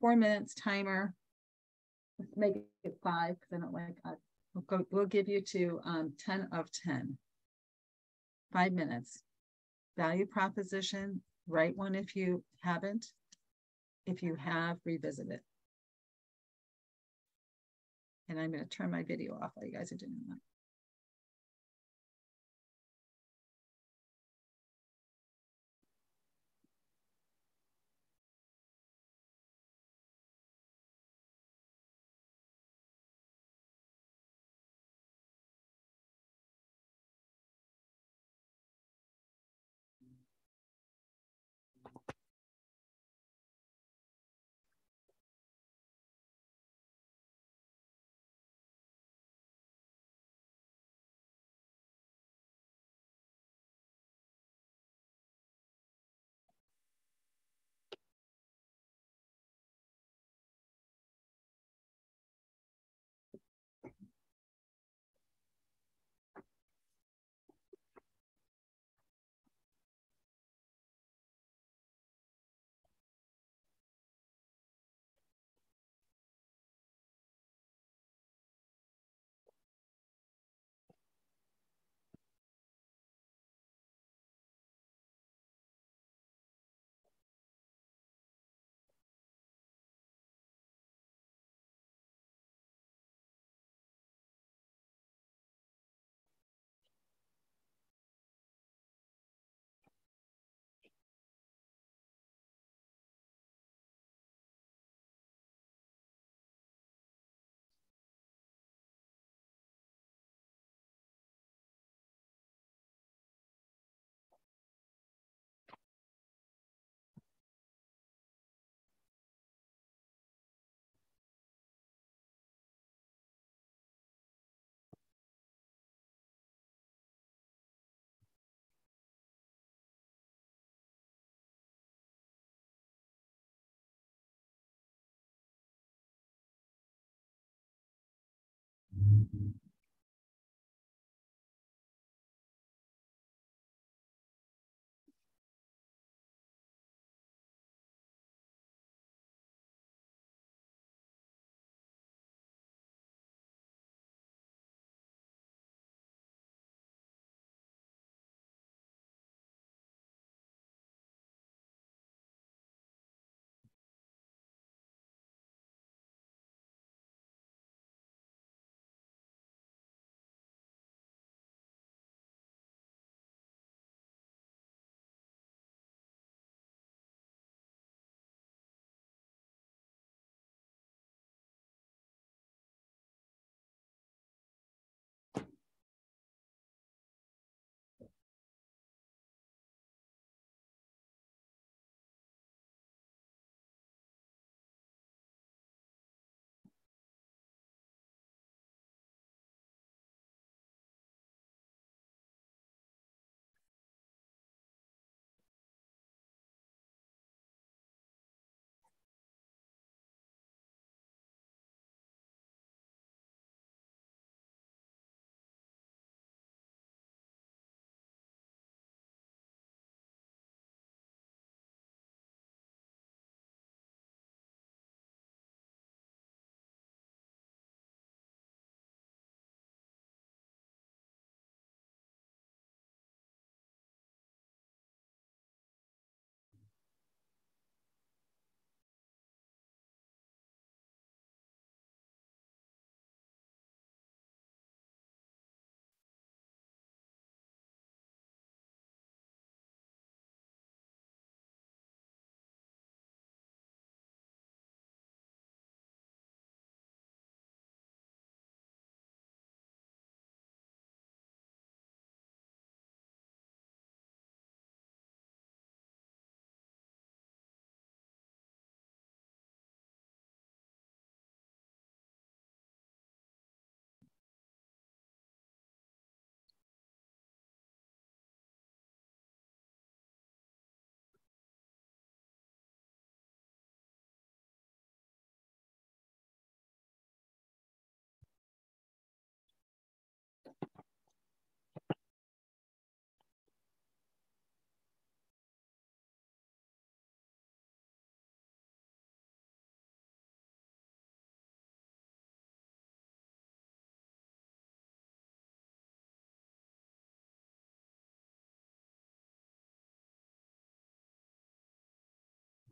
[SPEAKER 2] 4 minutes timer. Let's make it 5 because I don't like. We'll give you to 10 of 10. 5 minutes. Value proposition. Write one if you haven't. If you have, revisit it. And I'm going to turn my video off while you guys are doing that.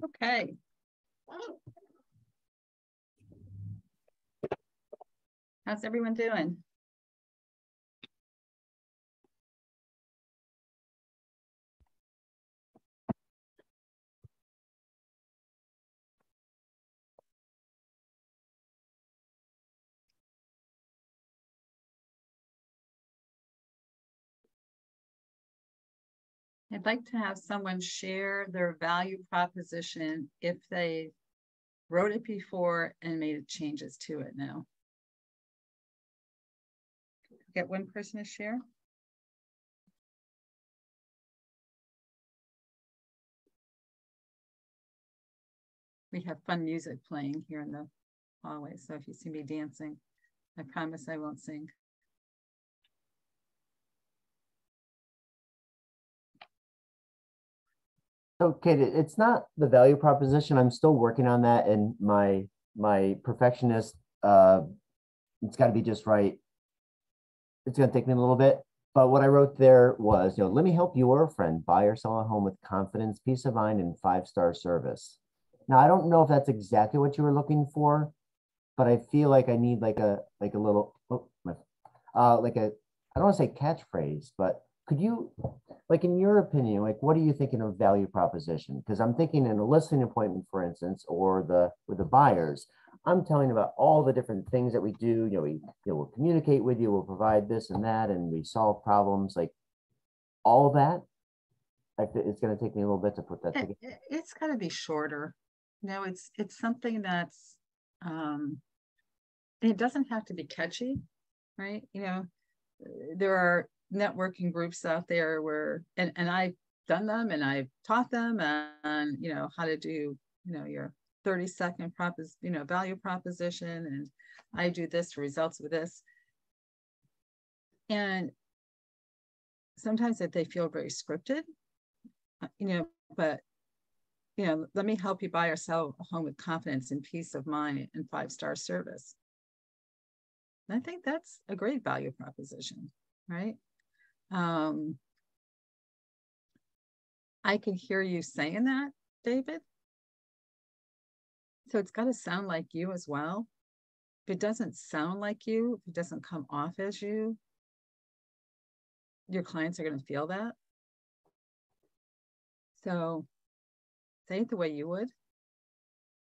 [SPEAKER 2] Okay. How's everyone doing? I'd like to have someone share their value proposition if they wrote it before and made changes to it now. Get one person to share. We have fun music playing here in the hallway, so if you see me dancing, I promise I won't sing.
[SPEAKER 8] Okay, it's not the value proposition. I'm still working on that, and my perfectionist, it's got to be just right. It's going to take me a little bit, but what I wrote there was, let me help you or a friend buy or sell a home with confidence, peace of mind, and 5-star service. Now, I don't know if that's exactly what you were looking for, but I feel like I need like a little, like a, I don't want to say catchphrase, but could you, like, in your opinion, like, what are you thinking of value proposition? Because I'm thinking in a listing appointment, for instance, or with the buyers, I'm telling about all the different things that we do. We'll communicate with you, we'll provide this and that, and we solve problems, like all of that. Like, it's going to take me a little bit to put that together.
[SPEAKER 2] It's got to be shorter. It's something that's, it doesn't have to be catchy, right? There are networking groups out there where, and I've done them and I've taught them and, how to do, your 30-second value proposition. And I do this for results with this. And sometimes that they feel very scripted, but, let me help you buy or sell a home with confidence and peace of mind and 5-star service. And I think that's a great value proposition, right? I can hear you saying that, David. So it's got to sound like you as well. If it doesn't sound like you, if it doesn't come off as you, your clients are going to feel that. So say it the way you would.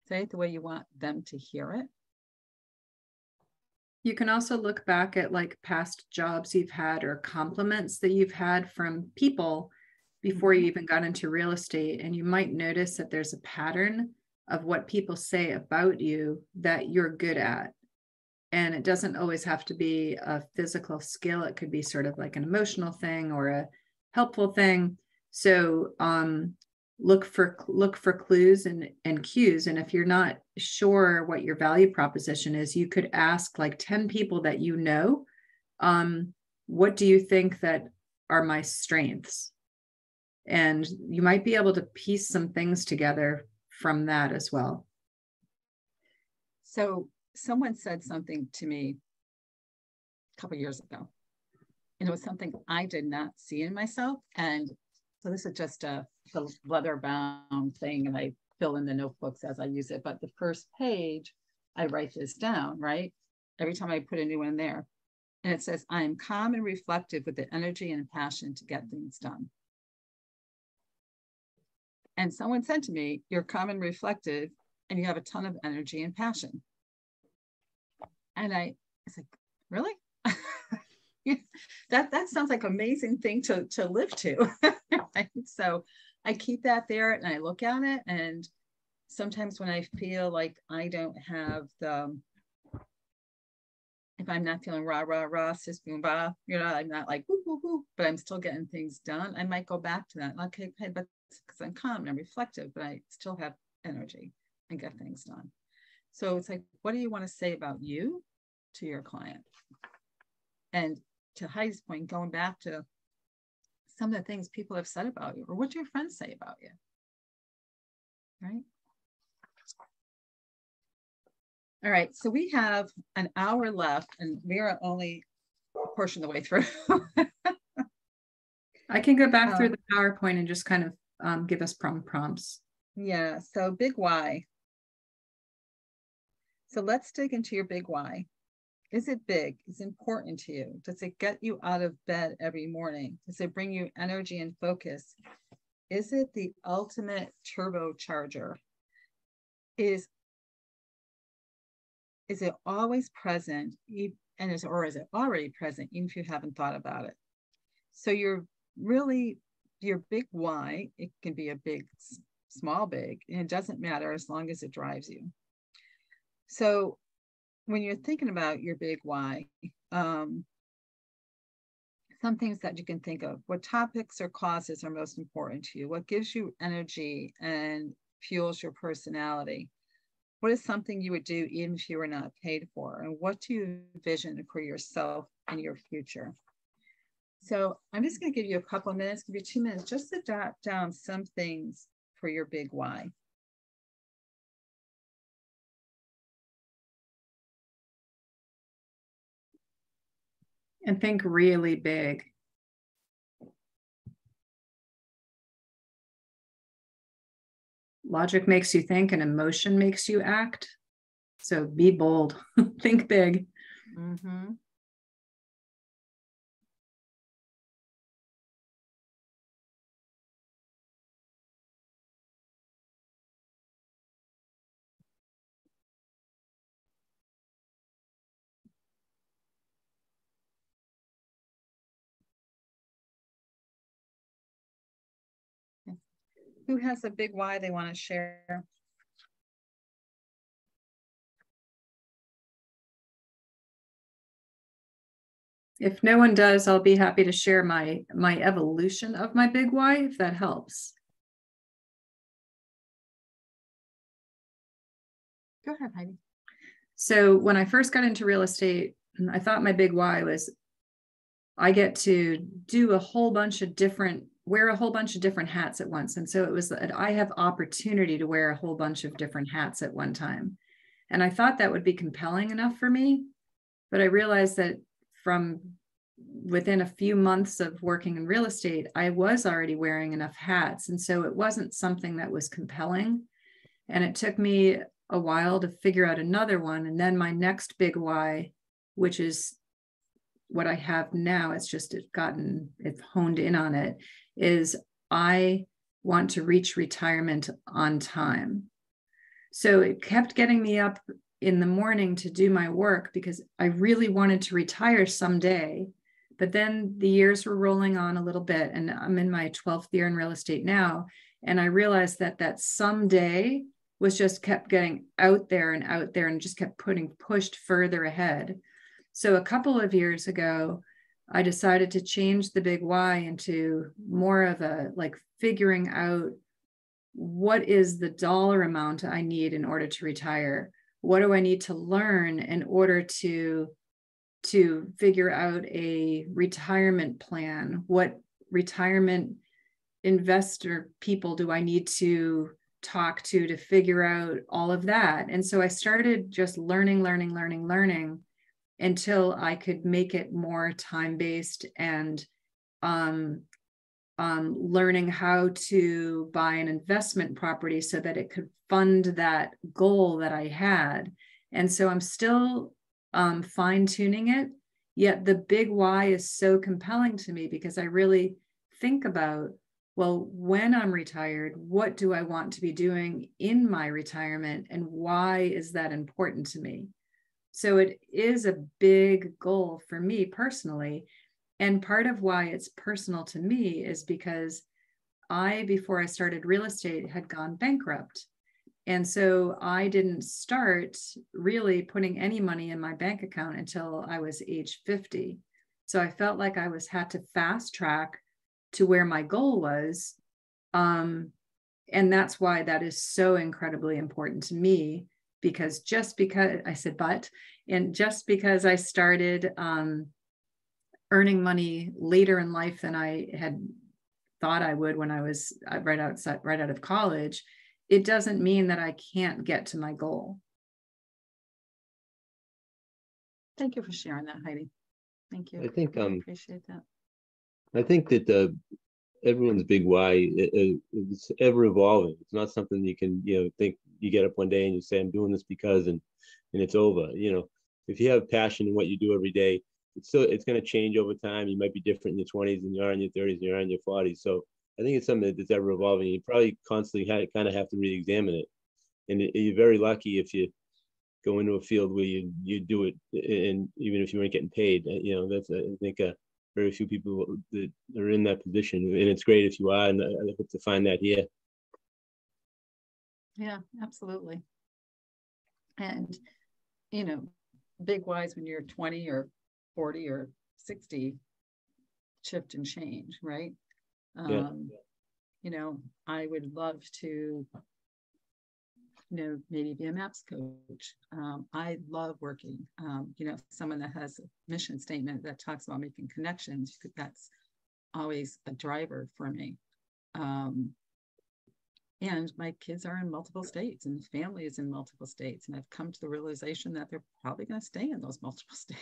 [SPEAKER 2] Say it the way you want them to hear it.
[SPEAKER 1] You can also look back at like past jobs you've had or compliments that you've had from people before you even got into real estate. And you might notice that there's a pattern of what people say about you that you're good at. And it doesn't always have to be a physical skill. It could be sort of like an emotional thing or a helpful thing. So look for clues and cues. And if you're not sure what your value proposition is, you could ask like 10 people that what do you think that are my strengths? And you might be able to piece some things together from that as well.
[SPEAKER 2] So someone said something to me a couple of years ago, and it was something I did not see in myself. And so this is just the leather bound thing, and I fill in the notebooks as I use it. But the first page, I write this down, right? Every time I put a new one there. And it says, I am calm and reflective with the energy and passion to get things done. And someone said to me, you're calm and reflective, and you have a ton of energy and passion. And I was like, really? that sounds like an amazing thing to live to. Right? So I keep that there and I look at it. And sometimes when I feel like I don't have if I'm not feeling rah, rah, rah, sis, boom, bah, I'm not like, whoo, whoo, whoo, but I'm still getting things done. I might go back to that. Okay, but because I'm calm and I'm reflective, but I still have energy and get things done. So it's like, what do you want to say about you to your client? And to Heidi's point, going back to some of the things people have said about you, or what do your friends say about you, right? All right, so we have an hour left and we are only a portion of the way through.
[SPEAKER 1] I can go back through the PowerPoint and just kind of give us prompts.
[SPEAKER 2] Yeah, so big why. So let's dig into your big why. Is it big? Is it important to you? Does it get you out of bed every morning? Does it bring you energy and focus? Is it the ultimate turbocharger? Is it always present, or is it already present, even if you haven't thought about it? So your big why, it can be a big, small, big, and it doesn't matter as long as it drives you. So when you're thinking about your big why, some things that you can think of: what topics or causes are most important to you? What gives you energy and fuels your personality? What is something you would do even if you were not paid for? And what do you envision for yourself and your future? So I'm just going to give you a couple of minutes, give you 2 minutes, just to jot down some things for your big why.
[SPEAKER 1] And think really big. Logic makes you think and emotion makes you act. So be bold, think big.
[SPEAKER 2] Mm-hmm. Who has a big why they want to share?
[SPEAKER 1] If no one does, I'll be happy to share my evolution of my big why, if that helps.
[SPEAKER 2] Go ahead, Heidi.
[SPEAKER 1] So when I first got into real estate, I thought my big why was I get to do wear a whole bunch of different hats at once. And so it was that I have opportunity to wear a whole bunch of different hats at one time. And I thought that would be compelling enough for me. But I realized that from within a few months of working in real estate, I was already wearing enough hats. And so it wasn't something that was compelling. And it took me a while to figure out another one. And then my next big why, which is what I have now, it's honed in on it, is I want to reach retirement on time. So it kept getting me up in the morning to do my work because I really wanted to retire someday. But then the years were rolling on a little bit, and I'm in my 12th year in real estate now. And I realized that someday was just kept getting out there and just kept pushed further ahead. So a couple of years ago, I decided to change the big why into more of a figuring out what is the dollar amount I need in order to retire? What do I need to learn in order to figure out a retirement plan? What retirement investor people do I need to talk to figure out all of that? And so I started just learning until I could make it more time-based and learning how to buy an investment property so that it could fund that goal that I had. And so I'm still fine-tuning it, yet the big why is so compelling to me because I really think about, well, when I'm retired, what do I want to be doing in my retirement and why is that important to me? So it is a big goal for me personally. And part of why it's personal to me is because before I started real estate, had gone bankrupt. And so I didn't start really putting any money in my bank account until I was age 50. So I felt like I had to fast track to where my goal was. And that's why that is so incredibly important to me, because just because I started earning money later in life than I had thought I would when I was right out of college, it doesn't mean that I can't get to my goal.
[SPEAKER 2] Thank you for sharing that, Heidi. Thank you.
[SPEAKER 10] I think
[SPEAKER 2] I appreciate that.
[SPEAKER 10] I think that everyone's big why, it's ever evolving. It's not something you can, think you get up one day and you say, I'm doing this because, and it's over. If you have passion in what you do every day, it's going to change over time. You might be different in your 20s than you are in your 30s and you're in your 40s. So I think it's something that's ever evolving. You probably constantly kind of have to re-examine it. And you're very lucky if you go into a field where you do it, and even if you weren't getting paid, that's, I think, very few people that are in that position, and it's great if you are, and I hope to find that here.
[SPEAKER 2] Yeah, absolutely. And big whys when you're 20 or 40 or 60 shift and change, right?
[SPEAKER 10] Yeah.
[SPEAKER 2] I would love to maybe be a MAPS coach. I love working, someone that has a mission statement that talks about making connections. That's always a driver for me. And my kids are in multiple states and the family is in multiple states. And I've come to the realization that they're probably going to stay in those multiple states,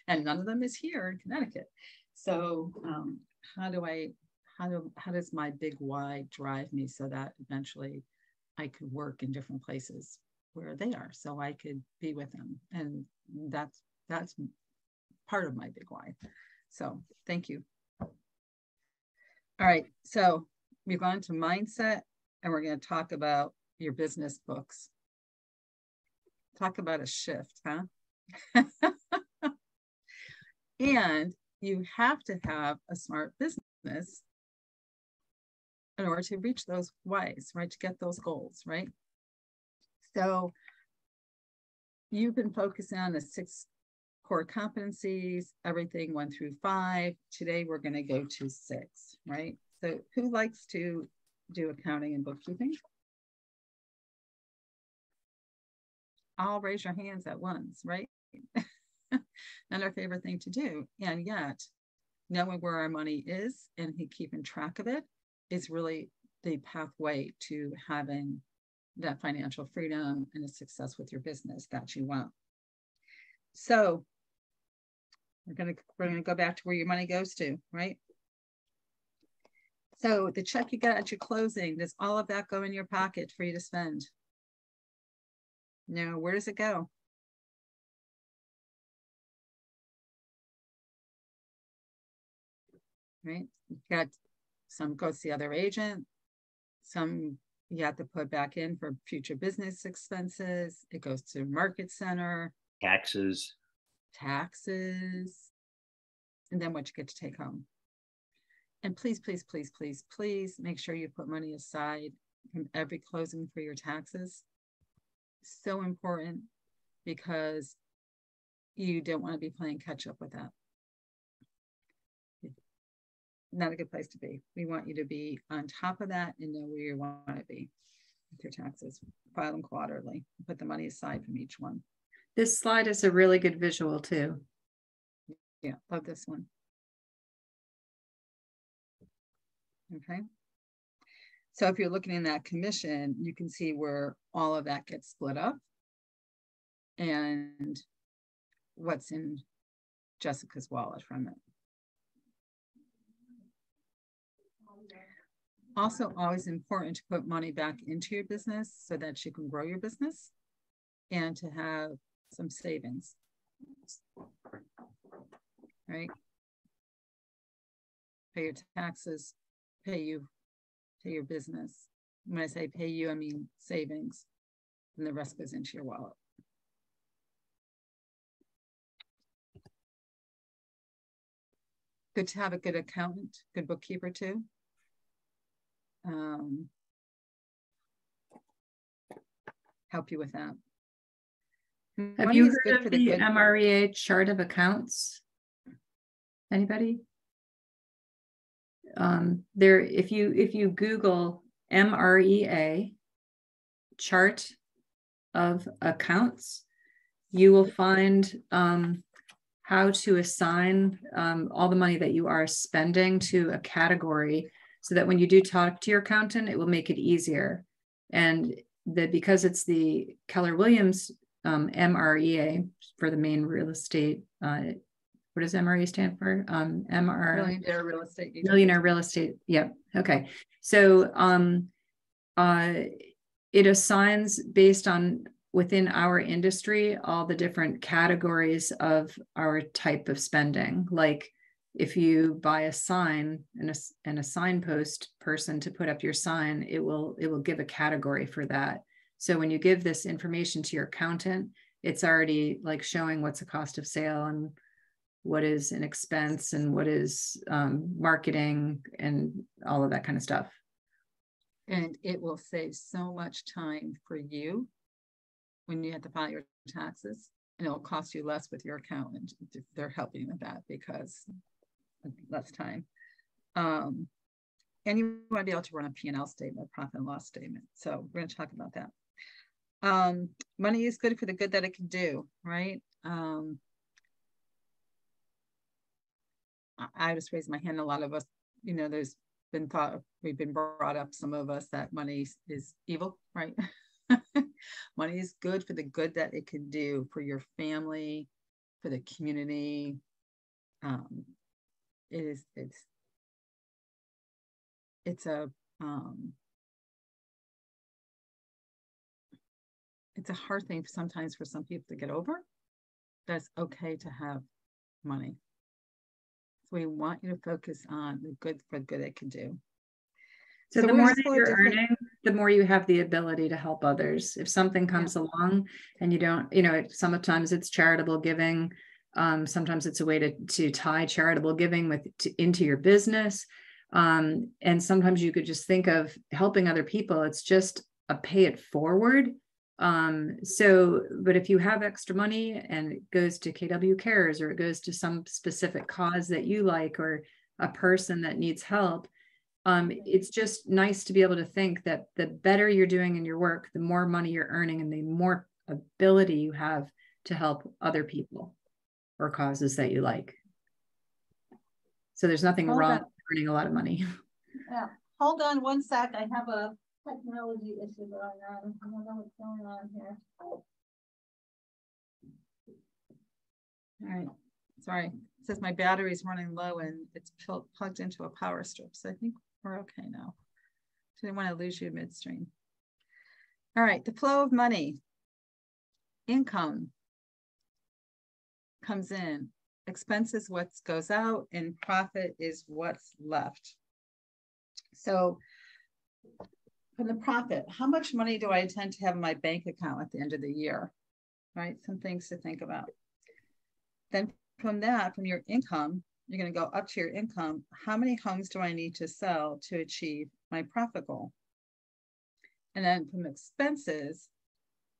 [SPEAKER 2] and none of them is here in Connecticut. So how does my big why drive me so that eventually I could work in different places where they are, so I could be with them. And that's part of my big why. So thank you. All right, so we've gone to mindset, and we're going to talk about your business books. Talk about a shift, huh? And you have to have a smart business in order to reach those whys, right? To get those goals, right? So you've been focusing on the 6 core competencies, everything 1 through 5. Today, we're going to go to 6, right? So who likes to do accounting and bookkeeping? All raise your hands at once, right? Not our favorite thing to do. And yet, knowing where our money is and keeping track of it is really the pathway to having that financial freedom and a success with your business that you want. So we're gonna go back to where your money goes to, right? So the check you got at your closing, does all of that go in your pocket for you to spend? No, where does it go? Right? You got some goes to the other agent, some you have to put back in for future business expenses. It goes to market center,
[SPEAKER 3] Taxes,
[SPEAKER 2] and then what you get to take home. And please, please, please, please, please make sure you put money aside from every closing for your taxes. So important, because you don't want to be playing catch up with that. Not a good place to be. We want you to be on top of that and know where you want to be with your taxes. File them quarterly. Put the money aside from each one.
[SPEAKER 1] This slide is a really good visual too.
[SPEAKER 2] Yeah, love this one. Okay. So if you're looking in that commission, you can see where all of that gets split up and what's in Jessica's wallet from it. Also, always important to put money back into your business so that you can grow your business and to have some savings, right? Pay your taxes, pay your business. When I say pay you, I mean savings, and the rest goes into your wallet. Good to have a good accountant, good bookkeeper too. Help you with that.
[SPEAKER 1] Have you heard of the MREA chart of accounts? Anybody? There, if you Google MREA chart of accounts, you will find how to assign all the money that you are spending to a category, so that when you do talk to your accountant, it will make it easier. And because it's the Keller Williams MREA for the Maine real estate what does MRE stand for? MR
[SPEAKER 2] Millionaire real estate agent.
[SPEAKER 1] Millionaire real estate. Yep. Okay. So it assigns based on within our industry all the different categories of our type of spending. Like if you buy a sign and a signpost person to put up your sign, it will give a category for that. So when you give this information to your accountant, it's already like showing what's a cost of sale and what is an expense and what is marketing and all of that kind of stuff.
[SPEAKER 2] And it will save so much time for you when you have to file your taxes, and it'll cost you less with your accountant if they're helping with that, because less time. And you want to be able to run a P&L statement, profit and loss statement. So we're going to talk about that. Money is good for the good that it can do, right? I just raised my hand. A lot of us, there's been thought, we've been brought up, some of us, that money is evil, right? Money is good for the good that it can do for your family, for the community. It's a hard thing sometimes for some people to get over. That's okay to have money. So we want you to focus on the good for good it can do.
[SPEAKER 1] So the more that you're earning, the more you have the ability to help others. If something comes along and you don't, sometimes it's charitable giving. Sometimes it's a way to tie charitable giving into your business. And sometimes you could just think of helping other people. It's just a pay it forward. But if you have extra money and it goes to KW Cares, or it goes to some specific cause that you like, or a person that needs help, it's just nice to be able to think that the better you're doing in your work, the more money you're earning and the more ability you have to help other people or causes that you like. So there's nothing wrong with earning a lot of money.
[SPEAKER 2] Yeah. Hold on one sec. I have a technology issue going on. I don't know what's going on here. All right. Sorry. It says my battery's running low and it's plugged into a power strip. So I think we're okay now. Didn't want to lose you midstream. All right. The flow of money. Income comes in. Expenses what goes out, and profit is what's left. So from the profit, how much money do I intend to have in my bank account at the end of the year? Right? Some things to think about. Then from that, from your income, you're going to go up to your income. How many homes do I need to sell to achieve my profit goal? And then from expenses,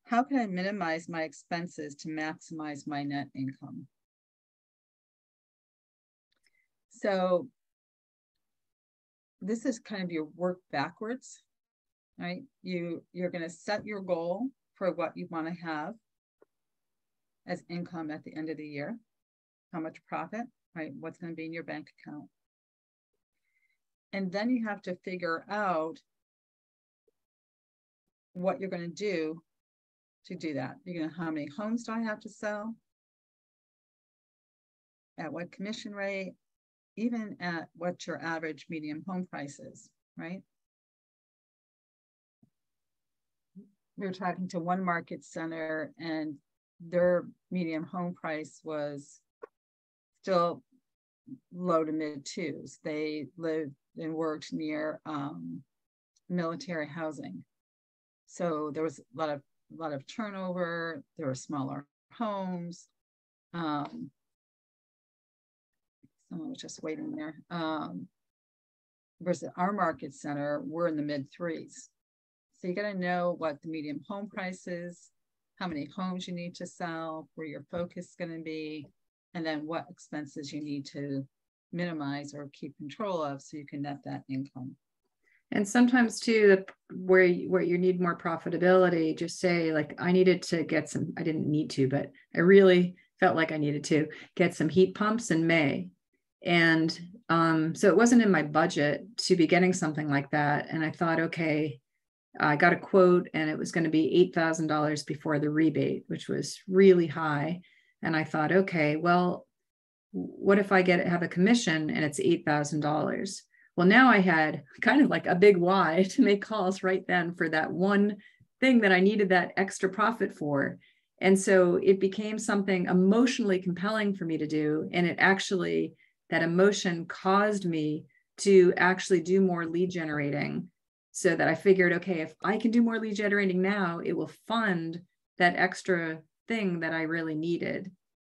[SPEAKER 2] how can I minimize my expenses to maximize my net income? So this is kind of your work backwards, right? You're going to set your goal for what you want to have as income at the end of the year. How much profit, right? What's going to be in your bank account. And then you have to figure out what you're going to do that. You're going to, how many homes do I have to sell? At what commission rate? Even at what your average medium home price is, right? We were talking to one market center and their medium home price was still low to mid twos. They lived and worked near military housing. So there was a lot of turnover. There were smaller homes. Someone was just waiting there. Versus our market center, we're in the mid threes. So you got to know what the medium home price is, how many homes you need to sell, where your focus is going to be, and then what expenses you need to minimize or keep control of so you can net that income.
[SPEAKER 1] And sometimes too, where you need more profitability, just say like, I needed to get some, I didn't need to, but I really felt like I needed to get some heat pumps in May. And so it wasn't in my budget to be getting something like that. And I thought, okay, I got a quote and it was going to be $8,000 before the rebate, which was really high. And I thought, okay, well, what if I have a commission and it's $8,000? Well, now I had kind of like a big why to make calls right then for that one thing that I needed that extra profit for. And so it became something emotionally compelling for me to do. And it actually, that emotion caused me to actually do more lead generating, so that I figured, okay, if I can do more lead generating now, it will fund that extra thing that I really needed.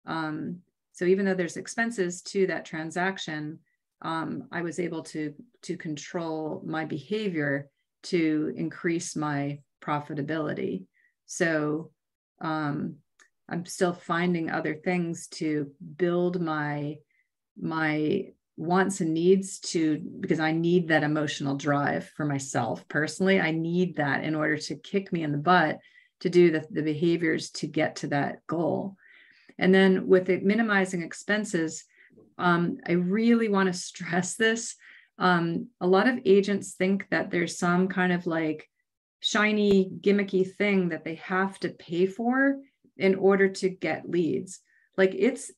[SPEAKER 1] So even though there's expenses to that transaction, I was able to control my behavior to increase my profitability. So I'm still finding other things to build my wants and needs because I need that emotional drive for myself personally. I need that in order to kick me in the butt to do the behaviors to get to that goal. And then with it, minimizing expenses, I really want to stress this. A lot of agents think that there's some kind of like shiny, gimmicky thing that they have to pay for in order to get leads. Like it's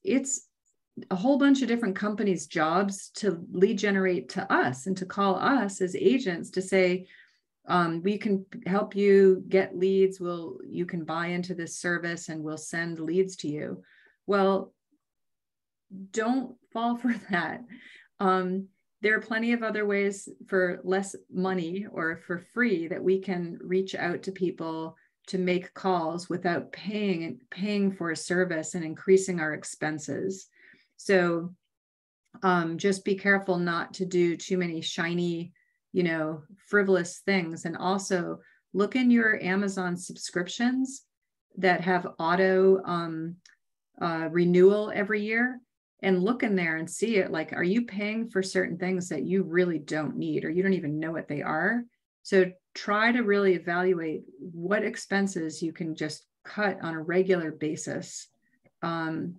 [SPEAKER 1] a whole bunch of different companies' jobs to lead generate to us and to call us as agents to say, we can help you get leads. You can buy into this service and we'll send leads to you. Well, don't fall for that. There are plenty of other ways for less money or for free that we can reach out to people to make calls without paying for a service and increasing our expenses. So just be careful not to do too many shiny, frivolous things. And also look in your Amazon subscriptions that have auto renewal every year, and look in there and see it. Like, are you paying for certain things that you really don't need, or you don't even know what they are? So try to really evaluate what expenses you can just cut on a regular basis. And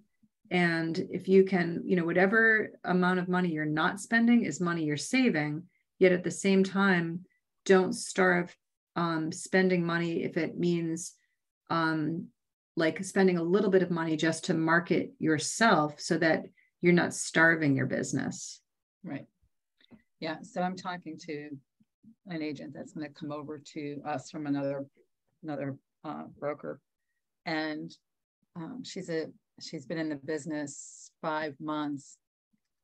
[SPEAKER 1] if you can, whatever amount of money you're not spending is money you're saving, yet at the same time, don't starve spending money if it means like spending a little bit of money just to market yourself so that you're not starving your business.
[SPEAKER 2] Right. Yeah. So I'm talking to an agent that's going to come over to us from another broker, and she's been in the business 5 months,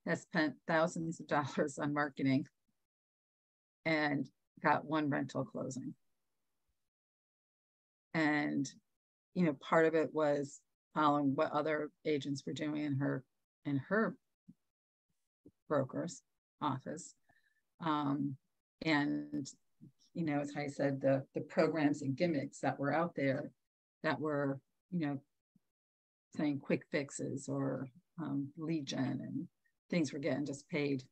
[SPEAKER 2] has spent thousands of dollars on marketing, and got one rental closing. And part of it was following what other agents were doing in her broker's office. And as I said, the programs and gimmicks that were out there that were, saying quick fixes or lead gen, and things were getting just paid,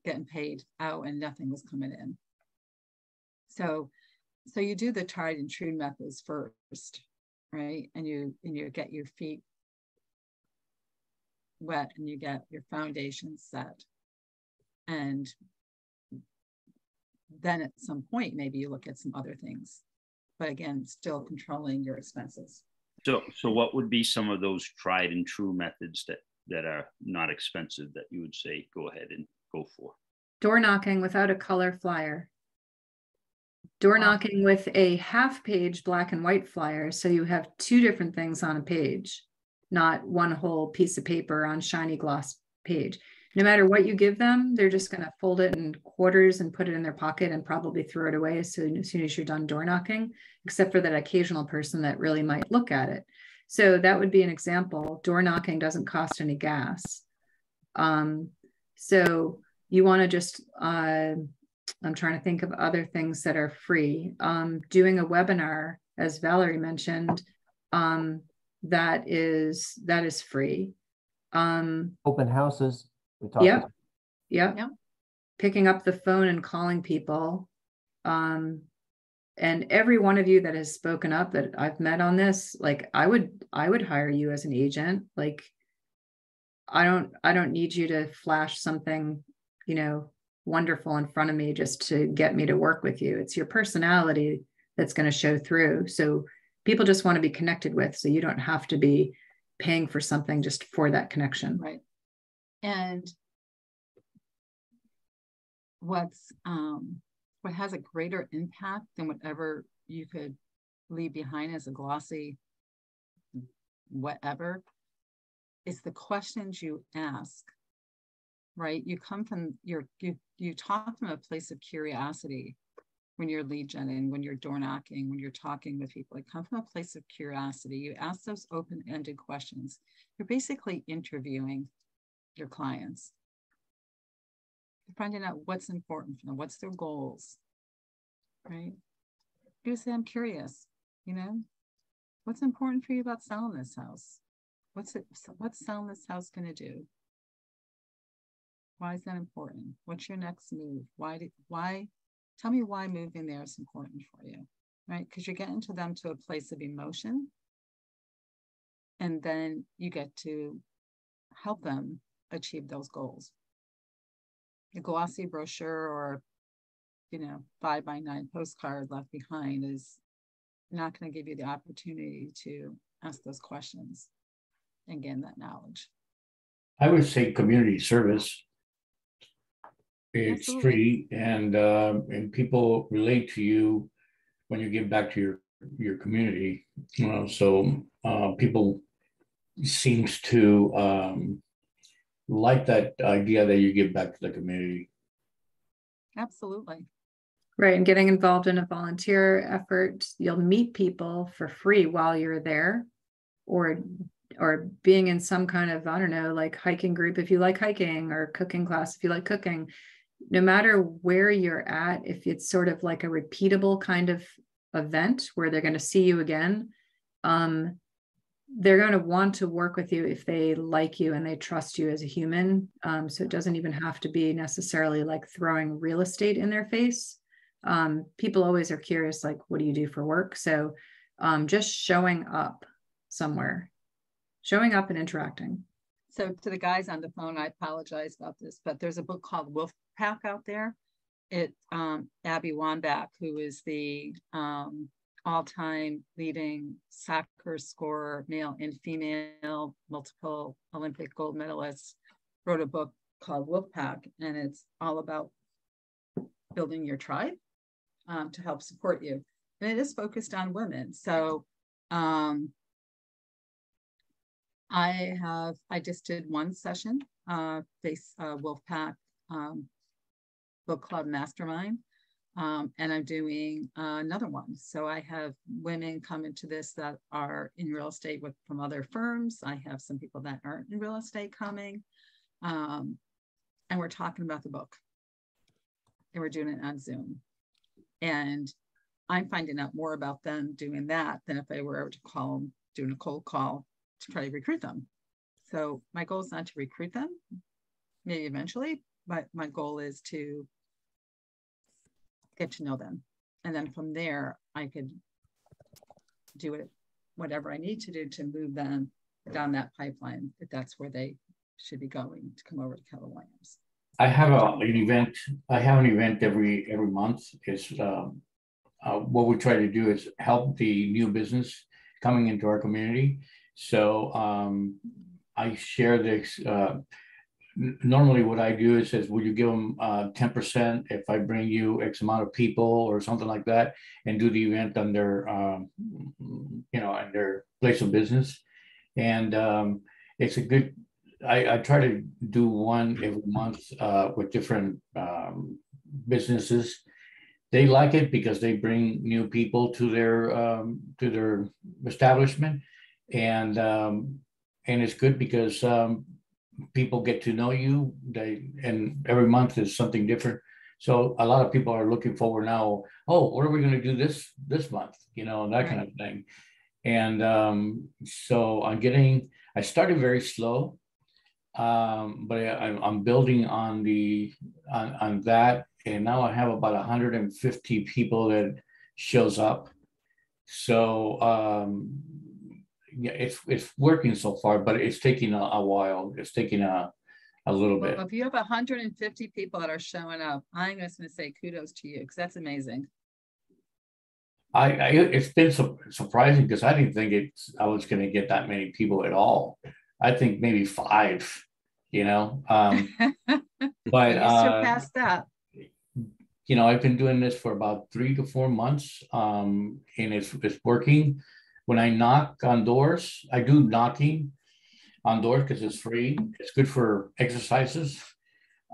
[SPEAKER 2] getting paid out and nothing was coming in. So you do the tried and true methods first, right? And you get your feet wet and you get your foundation set. And then at some point, maybe you look at some other things, but again, still controlling your expenses.
[SPEAKER 3] So what would be some of those tried and true methods that are not expensive that you would say, go ahead and go for?
[SPEAKER 1] Door knocking without a color flyer. Door knocking with a half-page black and white flyer, so you have two different things on a page, not one whole piece of paper on shiny gloss page. No matter what you give them, they're just going to fold it in quarters and put it in their pocket and probably throw it away as soon as you're done door knocking, except for that occasional person that really might look at it. So that would be an example. Door knocking doesn't cost any gas. So you want to just... I'm trying to think of other things that are free. Doing a webinar, as Valerie mentioned, that is free.
[SPEAKER 8] Open houses. We talked about.
[SPEAKER 1] Yep. Picking up the phone and calling people. And every one of you that has spoken up that I've met on this, like I would hire you as an agent. Like I don't need you to flash something, wonderful in front of me just to get me to work with you. It's your personality that's going to show through. So people just want to be connected with, so you don't have to be paying for something just for that connection.
[SPEAKER 2] Right. And what has a greater impact than whatever you could leave behind as a glossy whatever is the questions you ask, right? You come from you talk from a place of curiosity when you're lead genning, when you're door knocking, when you're talking with people. It comes from a place of curiosity. You ask those open-ended questions. You're basically interviewing your clients. You're finding out what's important for them, what's their goals, right? You say, I'm curious, you know, what's important for you about selling this house? What's selling this house going to do? Why is that important? What's your next move? Tell me why moving there is important for you, right? Because you're getting to them to a place of emotion, and then you get to help them achieve those goals. A glossy brochure or, 5x9 postcard left behind is not going to give you the opportunity to ask those questions and gain that knowledge.
[SPEAKER 4] I would say community service. It's
[SPEAKER 2] Absolutely.
[SPEAKER 4] free, and people relate to you when you give back to your community. So people seems to like that idea that you give back to the community.
[SPEAKER 2] Absolutely.
[SPEAKER 1] Right. And getting involved in a volunteer effort, you'll meet people for free while you're there, or being in some kind of, I don't know, like hiking group if you like hiking, or cooking class if you like cooking. No matter where you're at, if it's sort of like a repeatable kind of event where they're going to see you again, they're going to want to work with you if they like you and they trust you as a human. So it doesn't even have to be necessarily like throwing real estate in their face. People always are curious, like, what do you do for work? So just showing up somewhere, showing up and interacting.
[SPEAKER 2] So to the guys on the phone, I apologize about this, but there's a book called Wolf Pack out there. Abby Wambach, who is the all-time leading soccer scorer, male and female, multiple Olympic gold medalists, wrote a book called Wolf Pack, and it's all about building your tribe to help support you. And it is focused on women. So I just did one session, Wolfpack Book Club Mastermind, and I'm doing another one. So I have women come into this that are in real estate from other firms. I have some people that aren't in real estate coming, and we're talking about the book, and we're doing it on Zoom. And I'm finding out more about them doing that than if I were to call them, doing a cold call to try to recruit them. So my goal is not to recruit them, maybe eventually, but my goal is to get to know them. And then from there, I could do it, whatever I need to do to move them down that pipeline, if that's where they should be going to come over to Keller Williams.
[SPEAKER 4] I have an event. I have an event every month. It's what we try to do is help the new business coming into our community. So I share this. Normally, what I do is says, "Will you give them 10% if I bring you X amount of people or something like that, and do the event on their, in their place of business?" And it's a good. I try to do one every month with different businesses. They like it because they bring new people to their establishment, and it's good because people get to know you. And every month is something different. So a lot of people are looking forward now. Oh, what are we going to do this month? That kind of thing. And so I started very slow. But I'm building on that, and now I have about 150 people that shows up. So it's working so far, but it's taking a while. It's taking a little bit.
[SPEAKER 2] Well, if you have 150 people that are showing up, I'm just going to say kudos to you, because that's amazing.
[SPEAKER 4] It's been surprising because I didn't think I was going to get that many people at all. I think maybe 5, you know. But
[SPEAKER 2] You surpassed that.
[SPEAKER 4] you know, I've been doing this for about 3 to 4 months, and it's working. When I knock on doors, I do knocking on doors because it's free. It's good for exercises.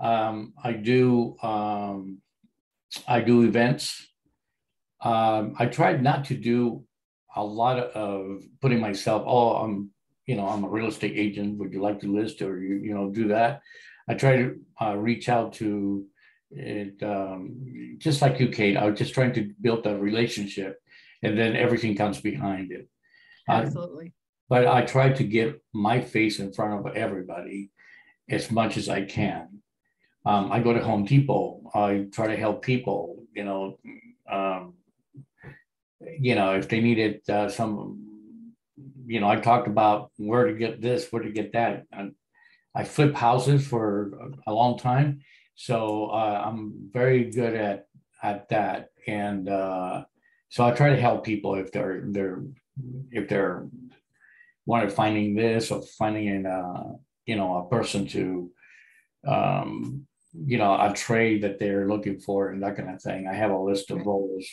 [SPEAKER 4] I do events. I tried not to do a lot of putting myself, oh, I'm a real estate agent. Would you like to list or, do that? I try to reach out to it, just like you, Kate. I was just trying to build a relationship and then everything comes behind it.
[SPEAKER 2] Absolutely.
[SPEAKER 4] But I try to get my face in front of everybody as much as I can. I go to Home Depot. I try to help people, if they needed I talked about where to get this, where to get that. And I flip houses for a long time. So I'm very good at that. And so I try to help people if they're wanted finding this or finding a person to a trade that they're looking for and that kind of thing. I have a list of those.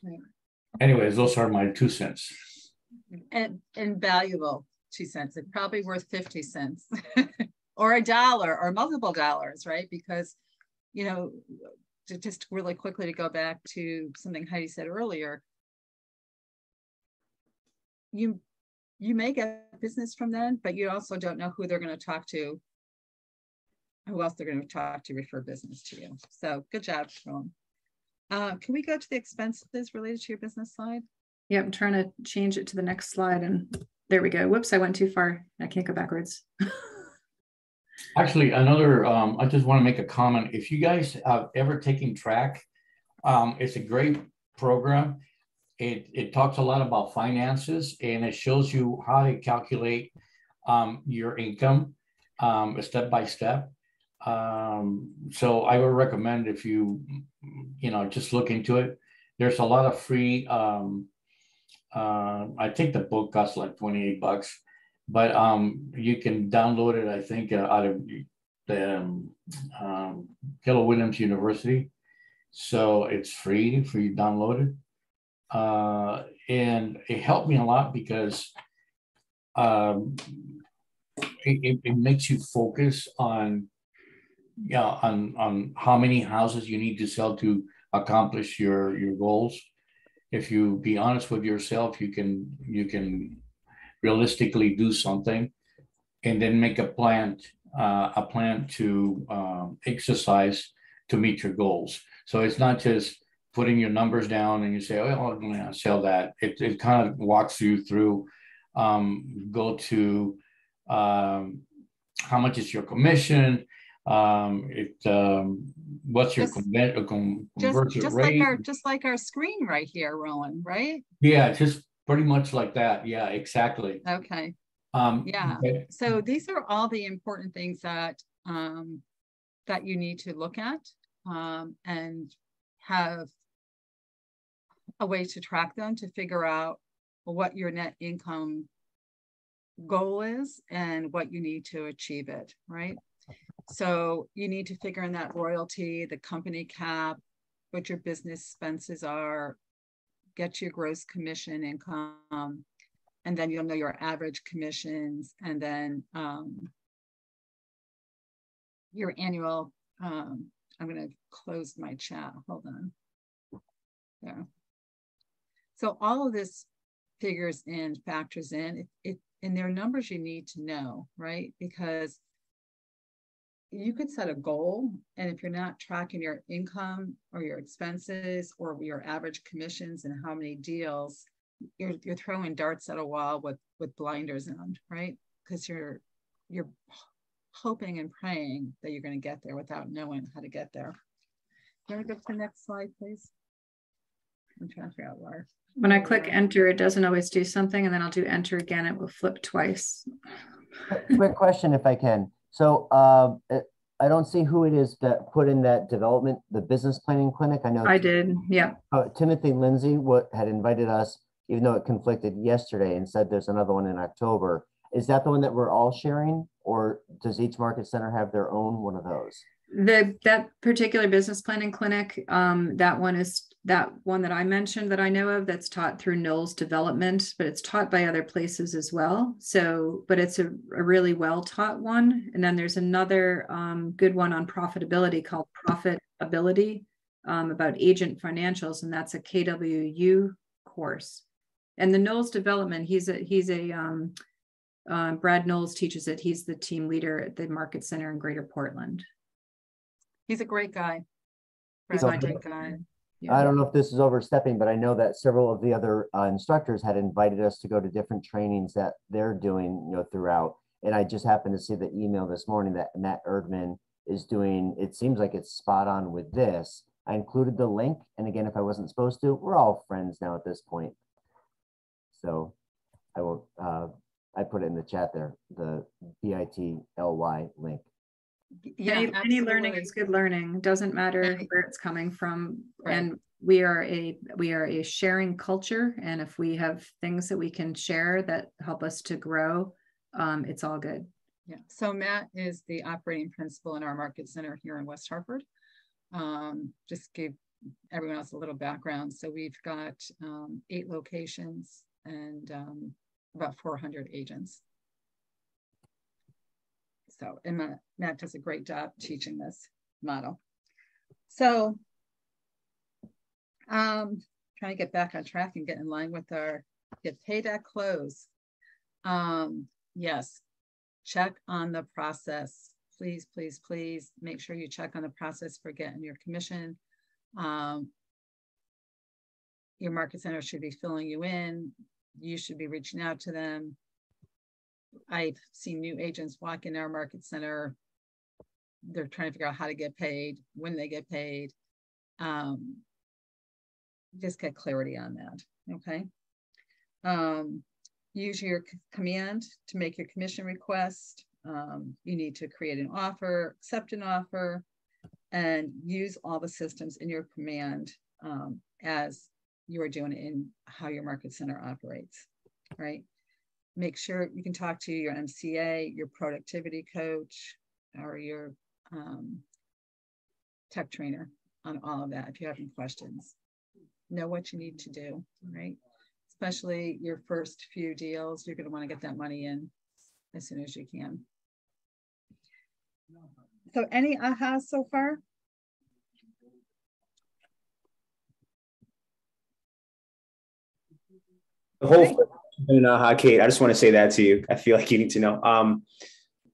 [SPEAKER 2] Right.
[SPEAKER 4] Anyways, those are my 2 cents.
[SPEAKER 2] And valuable 2 cents. It's probably worth 50 cents or $1 or multiple dollars, right? Because, just really quickly to go back to something Heidi said earlier, you may get business from them, but you also don't know who they're going to talk to, who else they're going to talk to refer business to you. So good job, Roland. Can we go to the expenses related to your business slide?
[SPEAKER 1] Yeah, I'm trying to change it to the next slide and there we go. Whoops, I went too far. I can't go backwards.
[SPEAKER 4] Actually, I just want to make a comment. If you guys have ever taken Track, it's a great program. It talks a lot about finances and it shows you how to calculate your income step by step. So I would recommend if you just look into it. There's a lot of free. I think the book costs like $28, but you can download it. I think out of the Keller Williams University, so it's free for you to download it. And it helped me a lot because it makes you focus on how many houses you need to sell to accomplish your goals. If you be honest with yourself, you can realistically do something and then make a plan to exercise to meet your goals. So it's not just putting your numbers down and you say, oh, I'm going to sell that. It kind of walks you through, go to how much is your commission, what's your conversion rate?
[SPEAKER 2] Just like our screen right here, Roland, right?
[SPEAKER 4] Yeah, just pretty much like that. Yeah, exactly.
[SPEAKER 2] Okay. Yeah.
[SPEAKER 4] Okay.
[SPEAKER 2] So these are all the important things that that you need to look at and have a way to track them to figure out what your net income goal is and what you need to achieve it, right? So you need to figure in that royalty, the company cap, what your business expenses are, get your gross commission income, and then you'll know your average commissions, and then your annual, I'm going to close my chat. Hold on. There. So all of this figures in, factors in, and there are numbers you need to know, right? Because you could set a goal, and if you're not tracking your income or your expenses or your average commissions and how many deals, you're throwing darts at a wall with blinders on, right? Because you're hoping and praying that you're going to get there without knowing how to get there. Can we go to the next slide, please? I'm trying to figure out where.
[SPEAKER 1] When I click enter, it doesn't always do something, and then I'll do enter again. It will flip twice.
[SPEAKER 8] Quick question, if I can. So I don't see who it is that put in that development, the business planning clinic. I know
[SPEAKER 1] I did. Yeah.
[SPEAKER 8] Timothy Lindsay had invited us, even though it conflicted yesterday, and said there's another one in October. Is that the one that we're all sharing, or does each market center have their own one of those?
[SPEAKER 1] That particular business planning clinic, that one is that one that I mentioned that I know of, that's taught through Knowles Development, but it's taught by other places as well. So, but it's a really well taught one. And then there's another good one on profitability called Profitability, about agent financials, and that's a KWU course. And the Knowles Development, he's a Brad Knowles teaches it. He's the team leader at the Market Center in Greater Portland.
[SPEAKER 2] He's a great guy.
[SPEAKER 1] He's
[SPEAKER 8] So-
[SPEAKER 1] my great guy.
[SPEAKER 8] I don't know if this is overstepping, but I know that several of the other instructors had invited us to go to different trainings that they're doing, throughout. And I just happened to see the email this morning that Matt Erdman is doing. It seems like it's spot on with this. I included the link. And again, if I wasn't supposed to, we're all friends now at this point. So I will, I put it in the chat there, the bit.ly link.
[SPEAKER 2] Yeah,
[SPEAKER 1] any learning
[SPEAKER 2] absolutely.
[SPEAKER 1] is good learning. It doesn't matter
[SPEAKER 2] Right.
[SPEAKER 1] where it's coming from.
[SPEAKER 2] Right.
[SPEAKER 1] And we are a sharing culture. And if we have things that we can share that help us to grow, it's all good.
[SPEAKER 2] Yeah. So Matt is the operating principal in our market center here in West Hartford. Just give everyone else a little background. So we've got 8 locations and about 400 agents. So, and Matt does a great job teaching this model. So, trying to get back on track and get in line with our get paid at close. Yes, check on the process. Please, please, please make sure you check on the process for getting your commission. Your market center should be filling you in. You should be reaching out to them. I've seen new agents walk in our market center. They're trying to figure out how to get paid, when they get paid. Just get clarity on that, okay? Use your command to make your commission request. You need to create an offer, accept an offer, and use all the systems in your command as you are doing it in how your market center operates, right? Make sure you can talk to your MCA, your productivity coach, or your tech trainer on all of that if you have any questions. Know what you need to do, right? Especially your first few deals, you're going to want to get that money in as soon as you can. So any ahas so far?
[SPEAKER 7] The whole Kate, I just want to say that to you. I feel like you need to know.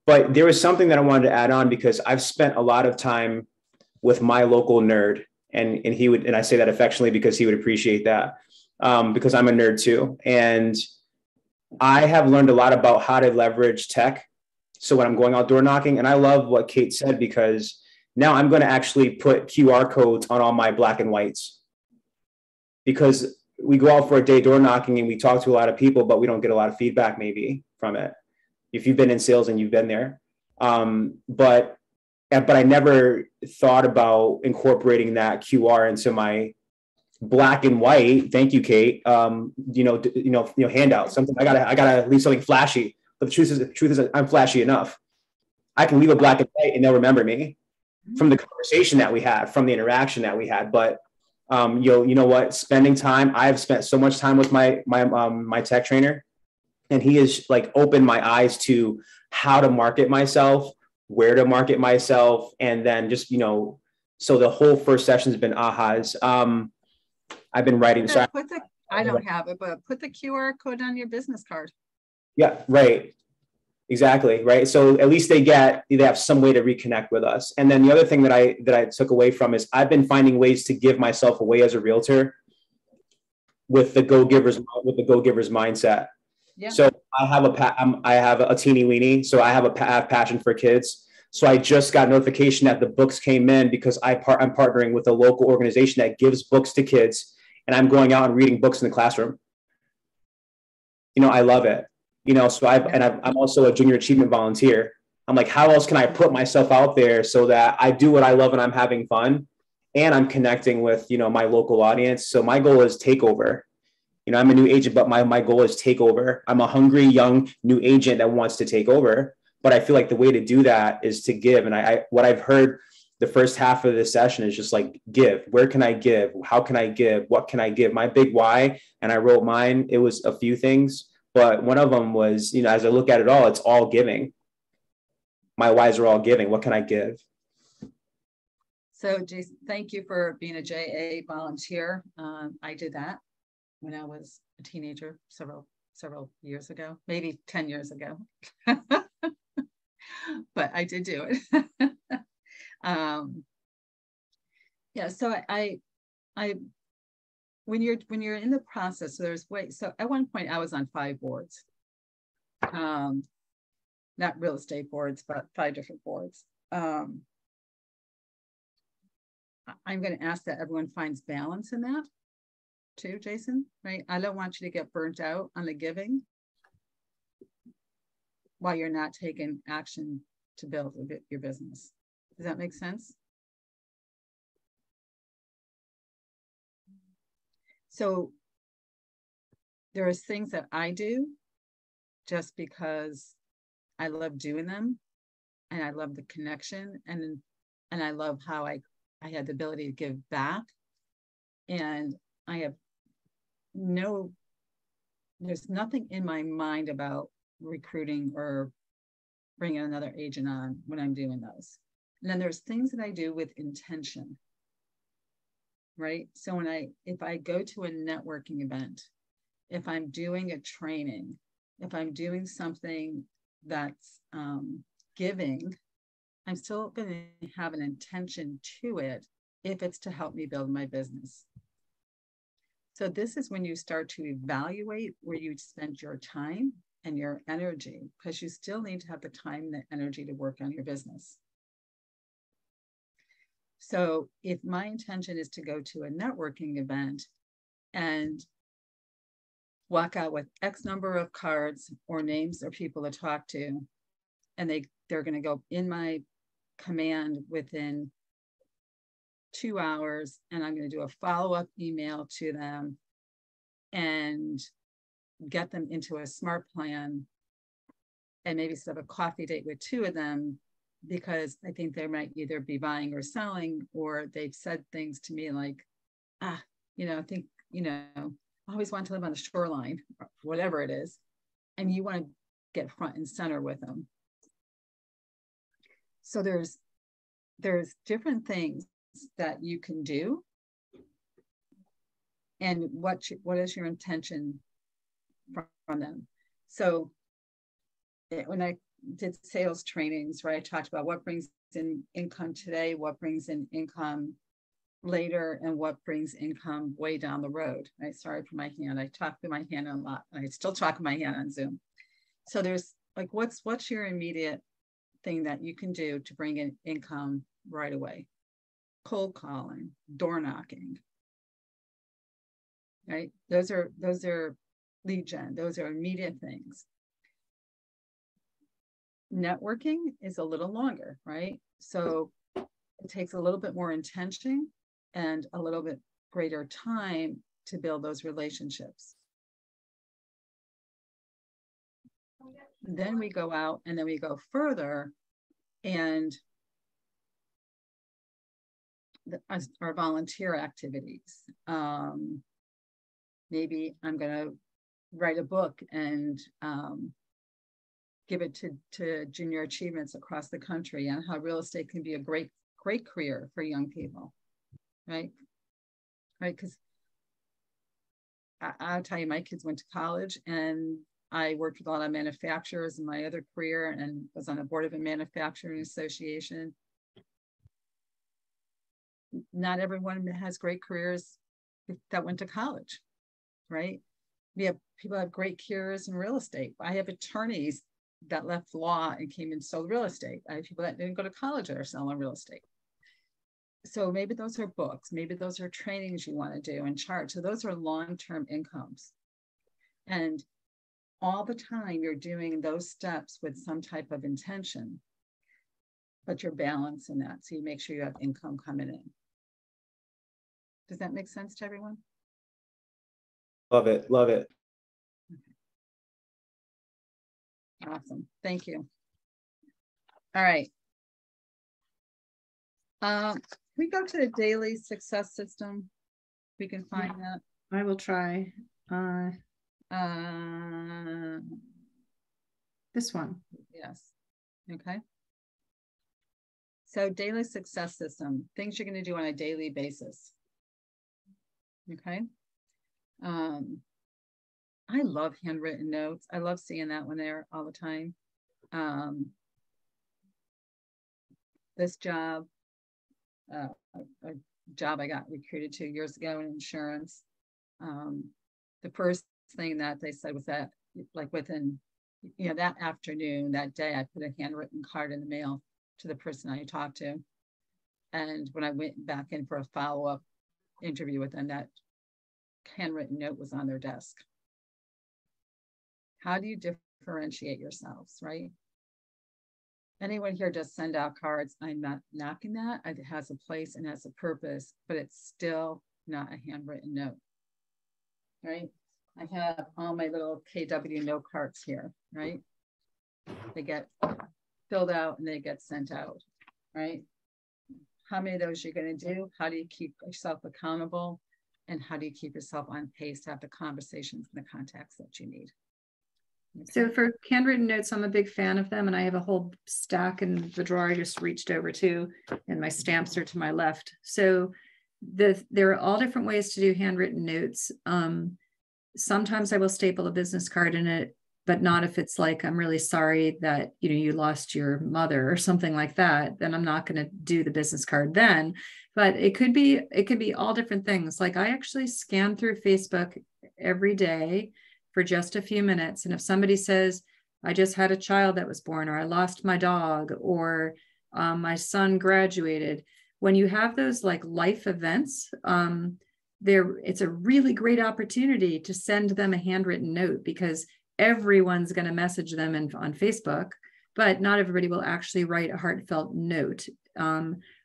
[SPEAKER 7] But there was something that I wanted to add on because I've spent a lot of time with my local nerd, and he would, and I say that affectionately because he would appreciate that, because I'm a nerd too. And I have learned a lot about how to leverage tech. So when I'm going out door knocking, and I love what Kate said, because now I'm going to actually put QR codes on all my black and whites, because we go out for a day door knocking and we talk to a lot of people, but we don't get a lot of feedback maybe from it. If you've been in sales and you've been there. But I never thought about incorporating that QR into my black and white. Thank you, Kate. Handout, something. I gotta leave something flashy. But the truth is I'm flashy enough. I can leave a black and white and they'll remember me from the conversation that we had, from the interaction that we had. But you know what? Spending time. I've spent so much time with my tech trainer, and he has like opened my eyes to how to market myself, where to market myself, and then just so the whole first session has been ahas. I've been writing. So
[SPEAKER 2] I don't have it, but put the QR code on your business card.
[SPEAKER 7] Yeah, right. Exactly. Right. So at least they have some way to reconnect with us. And then the other thing that I took away from is I've been finding ways to give myself away as a realtor with the go-givers mindset. Yeah. So I have a teeny weeny. So I have a passion for kids. So I just got notification that the books came in because I'm partnering with a local organization that gives books to kids, and I'm going out and reading books in the classroom. I love it. So I'm also a junior achievement volunteer. I'm like, how else can I put myself out there so that I do what I love and I'm having fun and I'm connecting with, you know, my local audience. So my goal is takeover. You know, I'm a new agent, but my goal is takeover. I'm a hungry, young, new agent that wants to take over. But I feel like the way to do that is to give. And I what I've heard the first half of this session is just like, give. Where can I give? How can I give? What can I give? My big why, and I wrote mine. It was a few things, but one of them was, you know, as I look at it all, it's all giving. My whys are all giving. What can I give?
[SPEAKER 2] So Jason, thank you for being a JA volunteer. I did that when I was a teenager several years ago, maybe 10 years ago. But I did do it. Yeah, so I when you're in the process, so there's ways. So at one point I was on 5 boards. Not real estate boards, but 5 different boards. I'm going to ask that everyone finds balance in that too, Jason, right? I don't want you to get burnt out on the giving while you're not taking action to build your business. Does that make sense? So there are things that I do just because I love doing them and I love the connection and I love how I had the ability to give back. And I have there's nothing in my mind about recruiting or bringing another agent on when I'm doing those. And then there's things that I do with intention, right? So if I go to a networking event, if I'm doing a training, if I'm doing something that's giving, I'm still going to have an intention to it if it's to help me build my business. So this is when you start to evaluate where you spend your time and your energy, because you still need to have the time and the energy to work on your business. So if my intention is to go to a networking event and walk out with X number of cards or names or people to talk to, and they're going to go in my command within 2 hours, and I'm going to do a follow-up email to them and get them into a smart plan and maybe set up a coffee date with 2 of them, because I think they might either be buying or selling, or they've said things to me like, I think, I always want to live on the shoreline, whatever it is. And you want to get front and center with them. So there's different things that you can do. And what is your intention from them? So when I did sales trainings, right, I talked about what brings in income today, what brings in income later, and what brings income way down the road. Right? Sorry for my hand. I talk with my hand a lot. I still talk with my hand on Zoom. So there's like, what's your immediate thing that you can do to bring in income right away? Cold calling, door knocking, right? Those are lead gen. Those are immediate things. Networking is a little longer, right? So it takes a little bit more intention and a little bit greater time to build those relationships. Then we go out and then we go further, and our volunteer activities. Maybe I'm going to write a book and give it to junior achievements across the country on how real estate can be a great career for young people, right? Right, because I'll tell you, my kids went to college, and I worked with a lot of manufacturers in my other career and was on the board of a manufacturing association. Not everyone has great careers that went to college, right? We have people have great careers in real estate. I have attorneys that left law and came and sold real estate. I have people that didn't go to college that are selling real estate. So maybe those are books, maybe those are trainings you want to do and charge. So those are long-term incomes. And all the time you're doing those steps with some type of intention. but you're balancing that. So you make sure you have income coming in. Does that make sense to everyone?
[SPEAKER 7] Love it. Love it.
[SPEAKER 2] Awesome. Thank you. All right. Can we go to the daily success system? We can find that.
[SPEAKER 1] I will try. This one.
[SPEAKER 2] Yes. Okay. So daily success system, things you're going to do on a daily basis. Okay. I love handwritten notes. I love seeing that one there all the time. This job, a job I got recruited to years ago in insurance. The first thing that they said was that, like within, that afternoon, that day, I put a handwritten card in the mail to the person I talked to. And when I went back in for a follow-up interview with them, that handwritten note was on their desk. How do you differentiate yourselves, right? Anyone here just send out cards? I'm not knocking that. It has a place and has a purpose, but it's still not a handwritten note, right? I have all my little KW note cards here, right? They get filled out and they get sent out, right? How many of those you're going to do? How do you keep yourself accountable? And how do you keep yourself on pace to have the conversations and the contacts that you need? Okay.
[SPEAKER 1] So for handwritten notes, I'm a big fan of them, and I have a whole stack in the drawer I just reached over to, and my stamps are to my left. So there are all different ways to do handwritten notes. Sometimes I will staple a business card in it, but not if it's like, I'm really sorry that you lost your mother or something like that. Then I'm not going to do the business card then. But it could be all different things. Like I actually scan through Facebook every day for just a few minutes. And if somebody says, I just had a child that was born, or I lost my dog, or my son graduated, when you have those like life events, it's a really great opportunity to send them a handwritten note, because everyone's going to message them on Facebook, but not everybody will actually write a heartfelt note.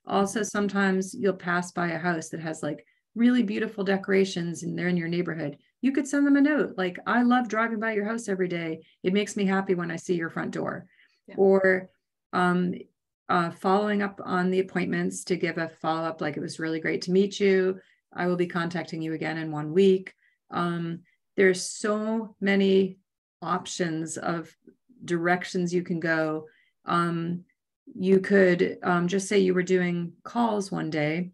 [SPEAKER 1] Also, sometimes you'll pass by a house that has like really beautiful decorations and they're in your neighborhood. You could send them a note like, I love driving by your house every day. It makes me happy when I see your front door. Yeah. Or following up on the appointments to give a follow-up, like, it was really great to meet you. I will be contacting you again in 1 week. There's so many options of directions you can go. You could just say you were doing calls one day,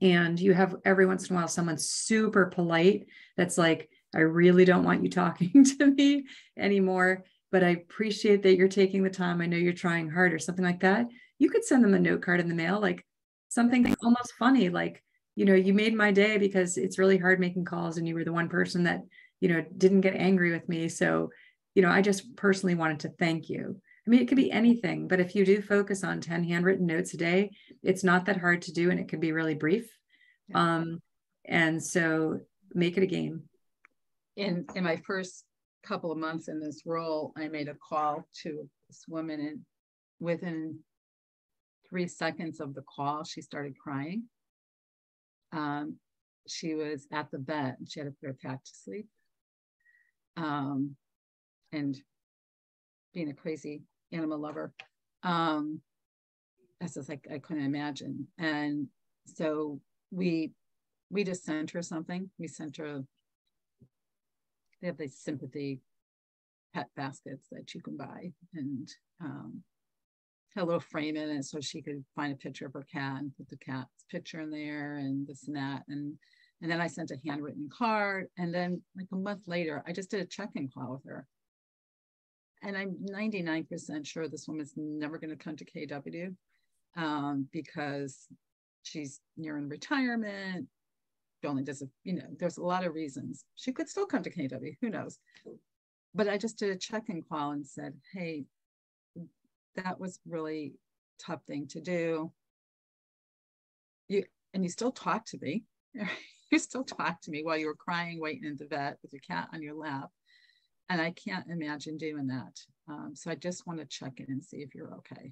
[SPEAKER 1] and you have every once in a while someone super polite that's like, I really don't want you talking to me anymore, but I appreciate that you're taking the time. I know you're trying hard, or something like that. You could send them a note card in the mail, like something almost funny, like, you made my day because it's really hard making calls, and you were the one person that, didn't get angry with me. So, I just personally wanted to thank you. I mean, it could be anything, but if you do focus on 10 handwritten notes a day, it's not that hard to do, and it can be really brief. Yeah. And so make it a game.
[SPEAKER 2] In my first couple of months in this role, I made a call to this woman, and within 3 seconds of the call, she started crying. She was at the vet and she had to put her cat to sleep. And being a crazy animal lover, that's just like, I couldn't imagine. And so we just sent her something. We sent her, they have these sympathy pet baskets that you can buy, and had a little frame in it so she could find a picture of her cat and put the cat's picture in there, and this and that. And then I sent a handwritten card. And then like a month later, I just did a check-in call with her. And I'm 99% sure this woman's never going to come to KW because she's nearing retirement. Only does there's a lot of reasons. She could still come to KW, who knows? But I just did a check-in call and said, hey, that was really tough thing to do. You still talk to me. You still talk to me while you were crying, waiting in the vet with your cat on your lap. And I can't imagine doing that. So I just want to check in and see if you're okay.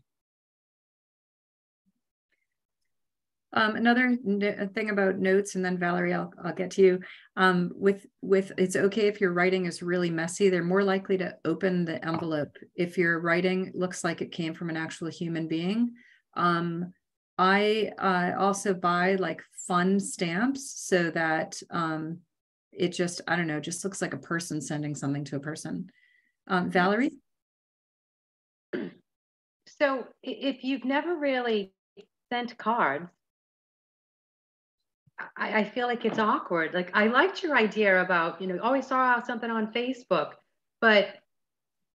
[SPEAKER 1] Another thing about notes, and then Valerie, I'll get to you. With it's okay if your writing is really messy. They're more likely to open the envelope if your writing looks like it came from an actual human being. I also buy like fun stamps so that it just, I don't know, just looks like a person sending something to a person. Valerie?
[SPEAKER 6] So if you've never really sent cards, I feel like it's awkward. Like I liked your idea about, always saw something on Facebook, but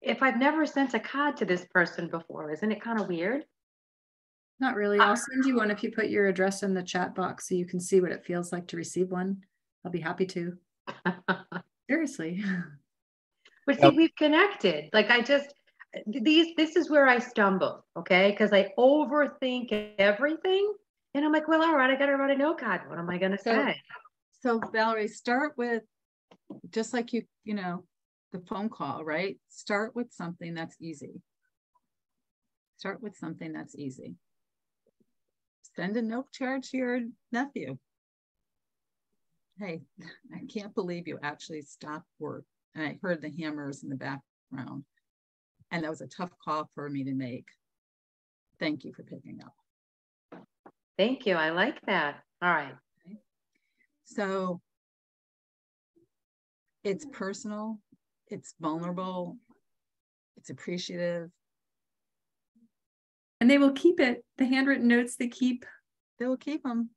[SPEAKER 6] if I've never sent a card to this person before, isn't it kind of weird?
[SPEAKER 1] Not really. I'll send you one if you put your address in the chat box so you can see what it feels like to receive one. I'll be happy to. Seriously.
[SPEAKER 6] But see, we've connected. Like this is where I stumble, okay? Because I overthink everything. And I'm like, well, all right, I got to write a note card. What am I going to say?
[SPEAKER 2] So Valerie, start with, just like the phone call, right? Start with something that's easy. Start with something that's easy. Send a note card to your nephew. Hey, I can't believe you actually stopped work. And I heard the hammers in the background. And that was a tough call for me to make. Thank you for picking up.
[SPEAKER 6] Thank you. I like that. All right.
[SPEAKER 2] Okay. So it's personal, it's vulnerable, it's appreciative.
[SPEAKER 1] And they will keep it. The handwritten notes they keep.
[SPEAKER 2] They will keep them.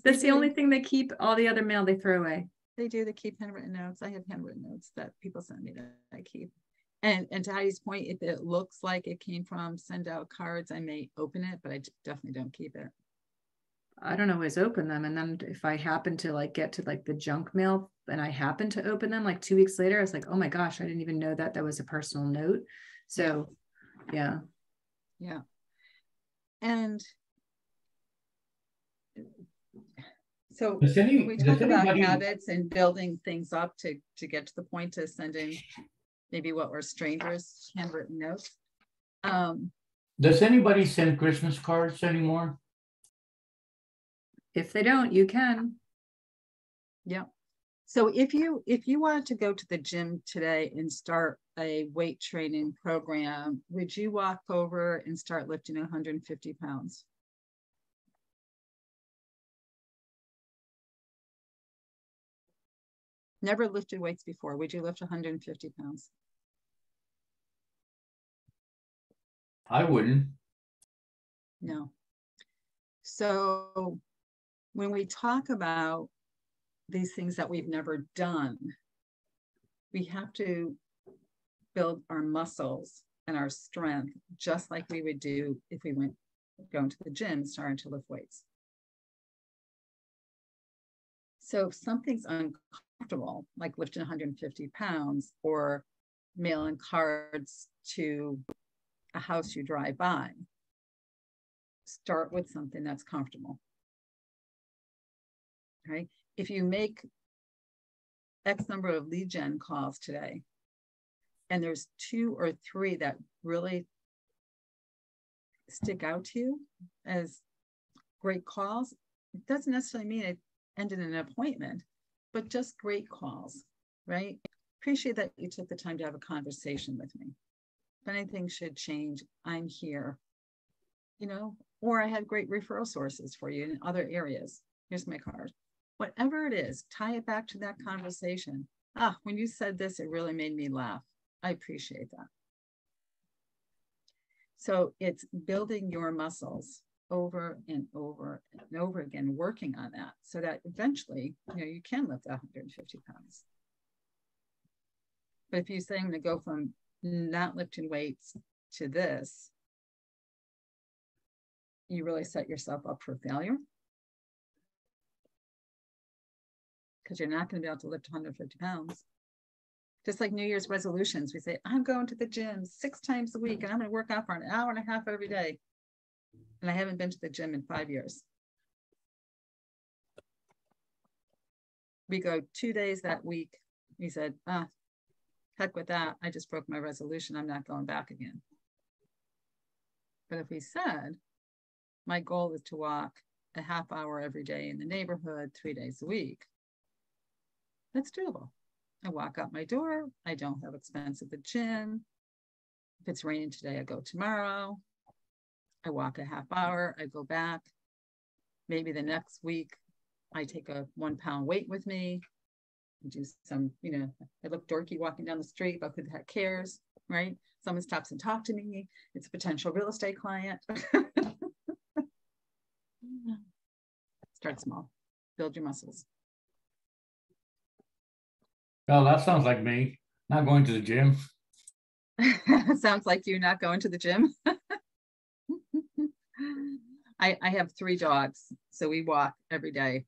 [SPEAKER 1] That's the only thing they keep. All the other mail they throw away.
[SPEAKER 2] They do. They keep handwritten notes. I have handwritten notes that people send me that I keep. And to Heidi's point, if it looks like it came from send out cards, I may open it, but I definitely don't keep it.
[SPEAKER 1] I don't always open them. And then if I happen to like get to like the junk mail and I happen to open them like 2 weeks later, I was like, oh my gosh, I didn't even know that that was a personal note. So yeah.
[SPEAKER 2] Yeah. And so when we talk about habits and building things up to get to the point to sending maybe what were strangers handwritten notes.
[SPEAKER 4] Does anybody send Christmas cards anymore?
[SPEAKER 1] If they don't, you can.
[SPEAKER 2] Yeah. So if you wanted to go to the gym today and start a weight training program, would you walk over and start lifting 150 pounds? Never lifted weights before. Would you lift 150 pounds?
[SPEAKER 4] I wouldn't.
[SPEAKER 2] No. So when we talk about these things that we've never done, we have to build our muscles and our strength just like we would do if we went going to the gym and starting to lift weights. So if something's uncomfortable, like lifting 150 pounds or mailing cards to a house you drive by, start with something that's comfortable. Right? If you make X number of lead gen calls today, and there's 2 or 3 that really stick out to you as great calls, it doesn't necessarily mean it ended in an appointment, but just great calls, right? Appreciate that you took the time to have a conversation with me. If anything should change, I'm here, or I had great referral sources for you in other areas. Here's my card. Whatever it is, tie it back to that conversation. When you said this, it really made me laugh. I appreciate that. So it's building your muscles over and over and over again, working on that so that eventually, you can lift 150 pounds. But if you're saying to go from not lifting weights to this, you really set yourself up for failure. Because you're not going to be able to lift 150 pounds. Just like New Year's resolutions, we say, I'm going to the gym 6 times a week and I'm going to work out for an hour and a half every day. And I haven't been to the gym in 5 years. We go 2 days that week. He said, heck with that. I just broke my resolution. I'm not going back again. But if we said, my goal is to walk a half hour every day in the neighborhood, 3 days a week. That's doable. I walk out my door. I don't have expense at the gym. If it's raining today, I go tomorrow. I walk a half hour. I go back. Maybe the next week, I take a 1 pound weight with me. Do some, I look dorky walking down the street, but who the heck cares, right? Someone stops and talks to me. It's a potential real estate client. Start small, build your muscles.
[SPEAKER 4] Well, that sounds like me, not going to the gym.
[SPEAKER 2] Sounds like you not going to the gym. I have 3 dogs, so we walk every day.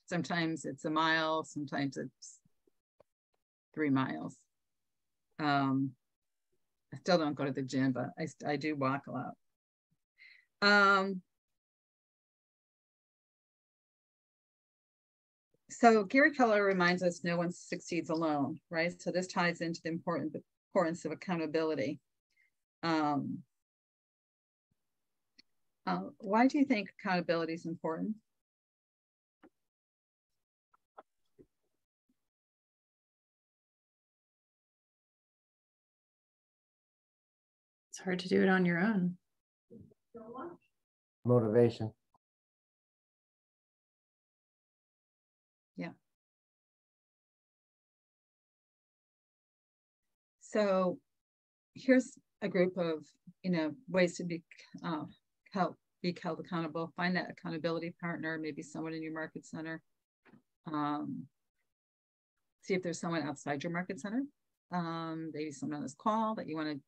[SPEAKER 2] Sometimes it's a mile, sometimes it's 3 miles. I still don't go to the gym, but I do walk a lot. So Gary Keller reminds us no one succeeds alone, right? So this ties into the importance of accountability. Why do you think accountability is important?
[SPEAKER 1] It's hard to do it on your own.
[SPEAKER 8] Motivation.
[SPEAKER 2] Yeah. So here's a group of, ways to be held accountable. Find that accountability partner, maybe someone in your market center. See if there's someone outside your market center. Maybe someone on this call that you want to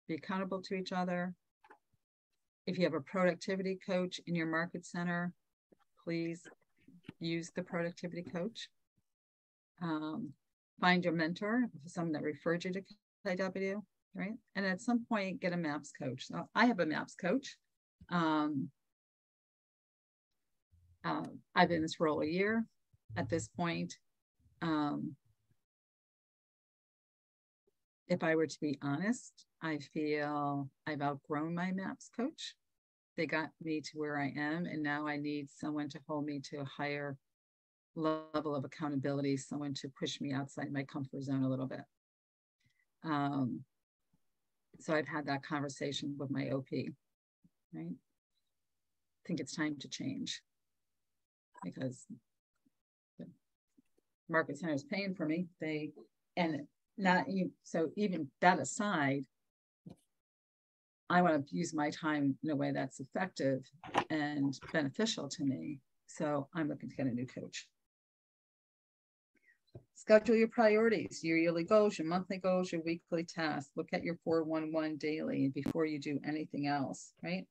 [SPEAKER 2] be accountable to each other. If you have a productivity coach in your market center, please use the productivity coach. Find your mentor, someone that referred you to KW, right? And at some point, get a MAPS coach. So I have a MAPS coach. I've been in this role a year at this point. If I were to be honest, I feel I've outgrown my MAPS coach. They got me to where I am, and now I need someone to hold me to a higher level of accountability, someone to push me outside my comfort zone a little bit. So I've had that conversation with my OP, right? I think it's time to change because the market center is paying for me. So even that aside, I want to use my time in a way that's effective and beneficial to me. So I'm looking to get a new coach. Schedule your priorities, your yearly goals, your monthly goals, your weekly tasks. Look at your 411 daily before you do anything else, right?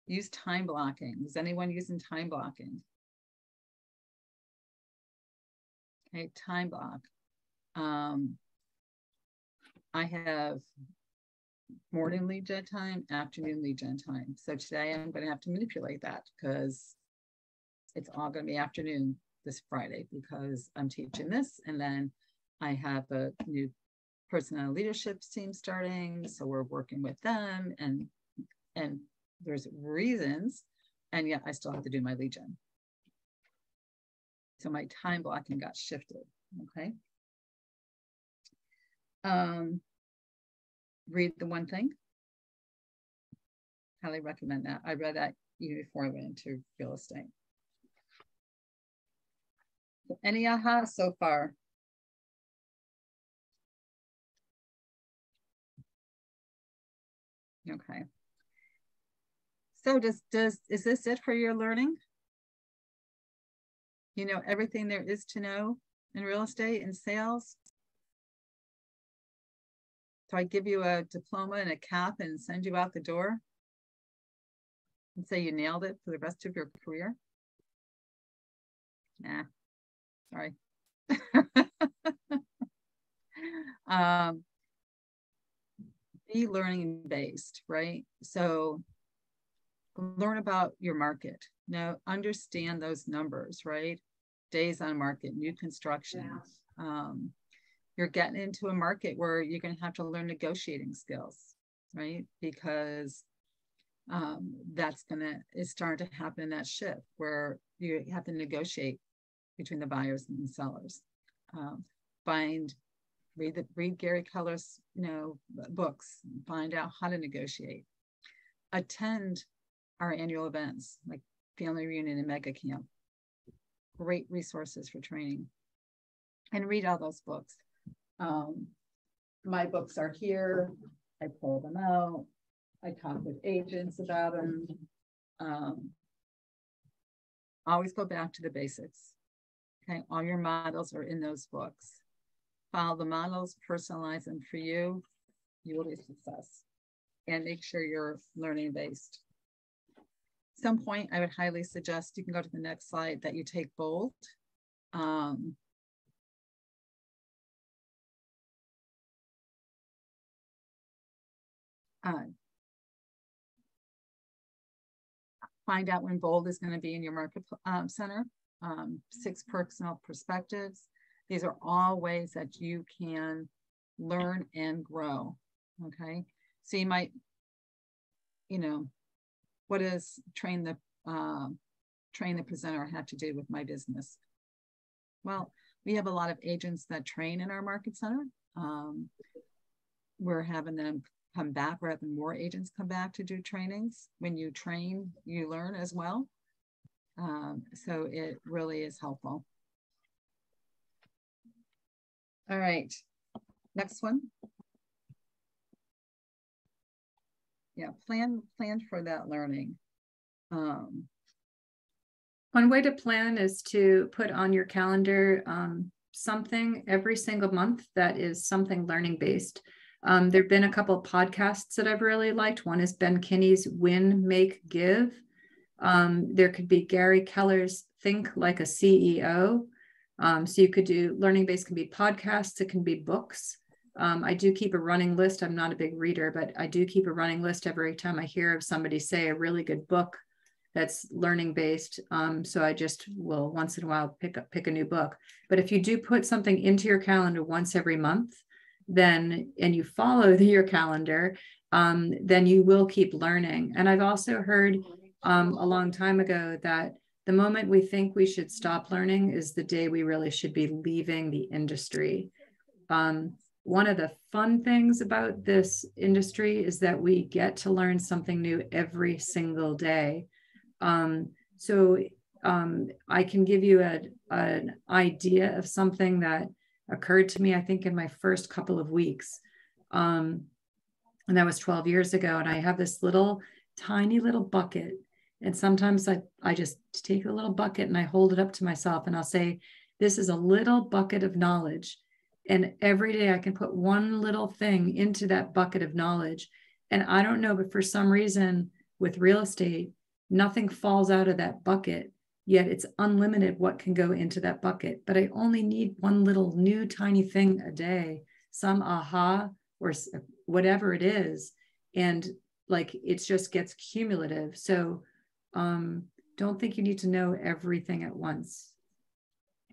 [SPEAKER 2] Use time blocking. Is anyone using time blocking? Okay, time block. I have morning lead gen time, afternoon lead gen time. So today I'm going to have to manipulate that because it's all going to be afternoon this Friday because I'm teaching this. And then I have a new personnel leadership team starting. So we're working with them and there's reasons. And yet I still have to do my lead gen. So my time blocking got shifted. Okay. Read the one thing. Highly recommend that. I read that even before I went into real estate. Any aha so far? Okay. So is this it for your learning? You know everything there is to know in real estate and sales? So I give you a diploma and a cap and send you out the door and say you nailed it for the rest of your career? Nah, sorry. Be learning based, right? So learn about your market. Now understand those numbers, right? Days on market, new construction. Yeah. You're getting into a market where you're going to have to learn negotiating skills, right? Because is starting to happen in that shift where you have to negotiate between the buyers and the sellers. Read Gary Keller's, books, find out how to negotiate. Attend our annual events like Family Reunion and Mega Camp. Great resources for training. And read all those books. My books are here. I pull them out. I talk with agents about them. Always go back to the basics. Okay, all your models are in those books. Follow the models, personalize them for you. You will be a success. And make sure you're learning based. At some point, I would highly suggest, you can go to the next slide, that you take bold. Find out when bold is going to be in your market center. 6 personal perspectives. These are all ways that you can learn and grow. Okay, so you might, what does train the presenter have to do with my business? Well, we have a lot of agents that train in our market center. We're having them come back. We're having more agents come back to do trainings. When you train, you learn as well. So it really is helpful. All right, next one. Yeah, plan for that learning.
[SPEAKER 1] One way to plan is to put on your calendar something every single month that is something learning based. There have been a couple of podcasts that I've really liked. One is Ben Kinney's Win, Make, Give. There could be Gary Keller's Think Like a CEO. So you could do learning based, can be podcasts, it can be books. I do keep a running list. I'm not a big reader, but I do keep a running list every time I hear of somebody say a really good book that's learning based. So I just will once in a while pick a new book. But if you do put something into your calendar once every month, then, and you follow your calendar, then you will keep learning. And I've also heard a long time ago that the moment we think we should stop learning is the day we really should be leaving the industry. One of the fun things about this industry is that we get to learn something new every single day. So I can give you an idea of something that occurred to me, I think, in my first couple of weeks. And that was 12 years ago. And I have this tiny little bucket. And sometimes I just take a little bucket and I hold it up to myself and I'll say, this is a little bucket of knowledge. And every day I can put one little thing into that bucket of knowledge. And I don't know, but for some reason with real estate, nothing falls out of that bucket, yet it's unlimited what can go into that bucket. But I only need one little new tiny thing a day, some aha or whatever it is. And like, it just gets cumulative. So don't think you need to know everything at once.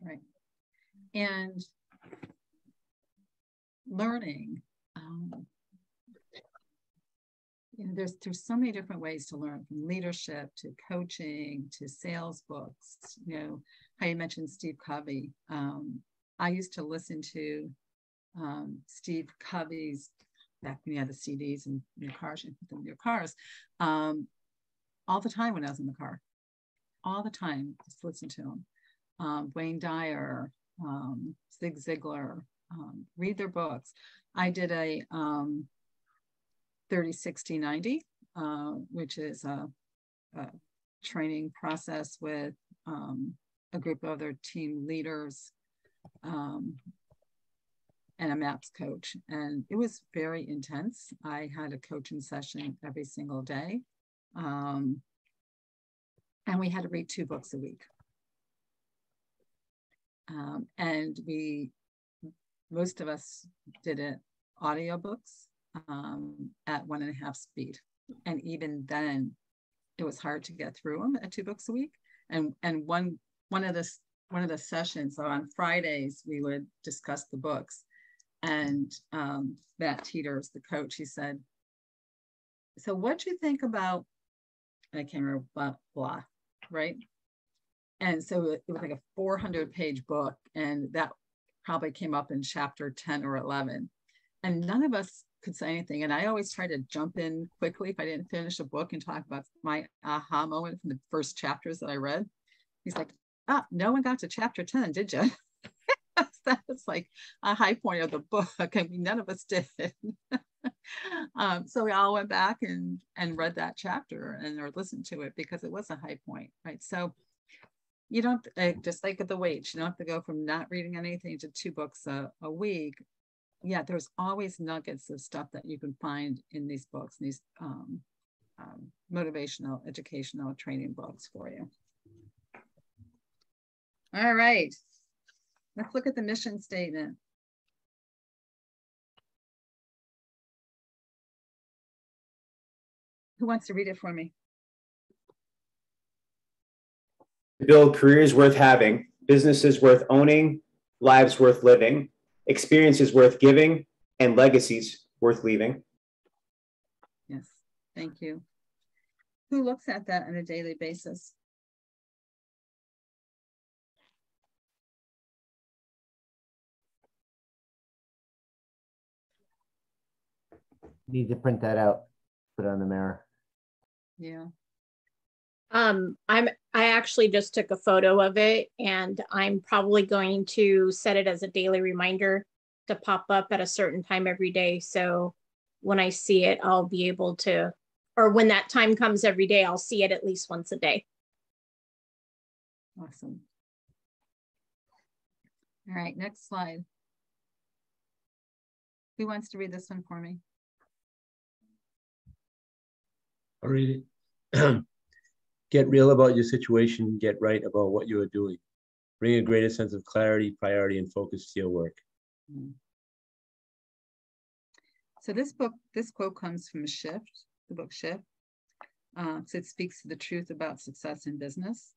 [SPEAKER 2] Right. And learning, there's so many different ways to learn, from leadership to coaching to sales books. How you mentioned Steve Covey. I used to listen to Steve Covey's, back when you had the CDs in your cars, all the time when I was in the car, all the time, just listen to him. Wayne Dyer, Zig Ziglar, read their books. I did a 30-60-90, which is a training process with a group of other team leaders and a MAPS coach. And it was very intense. I had a coaching session every single day. And we had to read 2 books a week. And most of us did it audiobooks at 1.5 speed. And even then it was hard to get through them at 2 books a week. And one of the sessions, so on Fridays, we would discuss the books. And Matt Teeters, the coach, he said, so what'd you think about and I can't remember blah, right? And so it was like a 400-page book, and that probably came up in chapter 10 or 11. And none of us could say anything. And I always try to jump in quickly if I didn't finish a book and talk about my aha moment from the first chapters that I read. He's like, no one got to chapter 10, did you? That was like a high point of the book. I mean, none of us did. So we all went back and read that chapter or listened to it because it was a high point, right? So you don't, just like at the weights, you don't have to go from not reading anything to 2 books a week. Yeah, there's always nuggets of stuff that you can find in these books, these motivational, educational training books for you. All right, let's look at the mission statement. Who wants to read it for me?
[SPEAKER 7] Build careers worth having, businesses worth owning, lives worth living, experiences worth giving, and legacies worth leaving.
[SPEAKER 2] Yes, thank you. Who looks at that on a daily basis?
[SPEAKER 8] Need to print that out, put it on the mirror.
[SPEAKER 2] Yeah.
[SPEAKER 9] I actually just took a photo of it, and I'm probably going to set it as a daily reminder to pop up at a certain time every day. So when I see it, I'll be able to, or when that time comes every day, I'll see it at least once a day.
[SPEAKER 2] Awesome. All right, next slide. Who wants to read this one for me?
[SPEAKER 10] I'll read it. Get real about your situation. Get right about what you are doing. Bring a greater sense of clarity, priority, and focus to your work.
[SPEAKER 2] So this quote comes from Shift, the book Shift. So it speaks to the truth about success in business.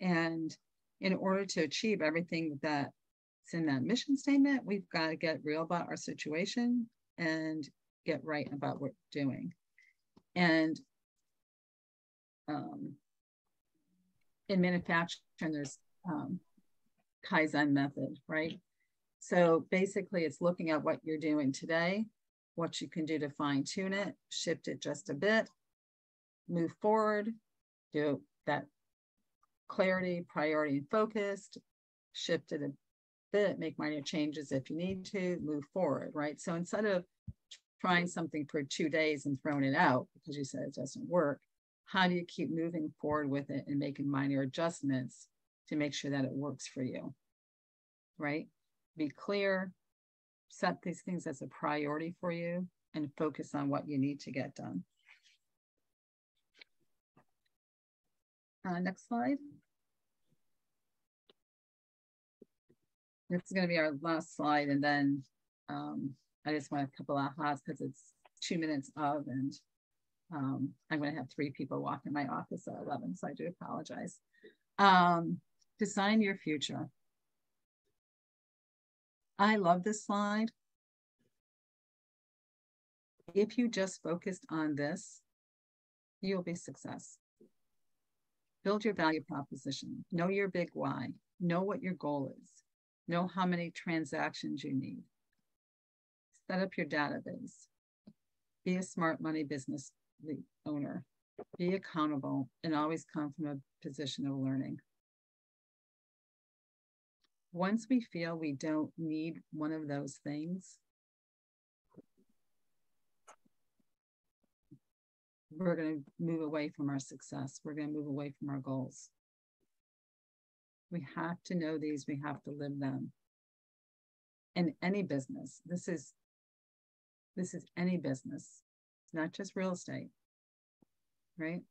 [SPEAKER 2] And in order to achieve everything that's in that mission statement, we've got to get real about our situation and get right about what we're doing. And in manufacturing, there's Kaizen method, right? So basically it's looking at what you're doing today, what you can do to fine tune it, shift it just a bit, move forward, do that clarity, priority, and focused, shift it a bit, make minor changes if you need to, move forward, right? So instead of trying something for 2 days and throwing it out because you said it doesn't work, how do you keep moving forward with it and making minor adjustments to make sure that it works for you, right? Be clear, set these things as a priority for you, and focus on what you need to get done. Next slide. This is going to be our last slide, and then I just want a couple of ahas because it's 2 minutes of, and I'm going to have 3 people walk in my office at 11, so I do apologize. Design your future. I love this slide. If you just focused on this, you'll be success. Build your value proposition. Know your big why. Know what your goal is. Know how many transactions you need. Set up your database. Be a smart money business owner. Be accountable and always come from a position of learning. Once we feel we don't need one of those things, we're going to move away from our success. We're going to move away from our goals. We have to know these. We have to live them. In any business, this is any business, not just real estate, right?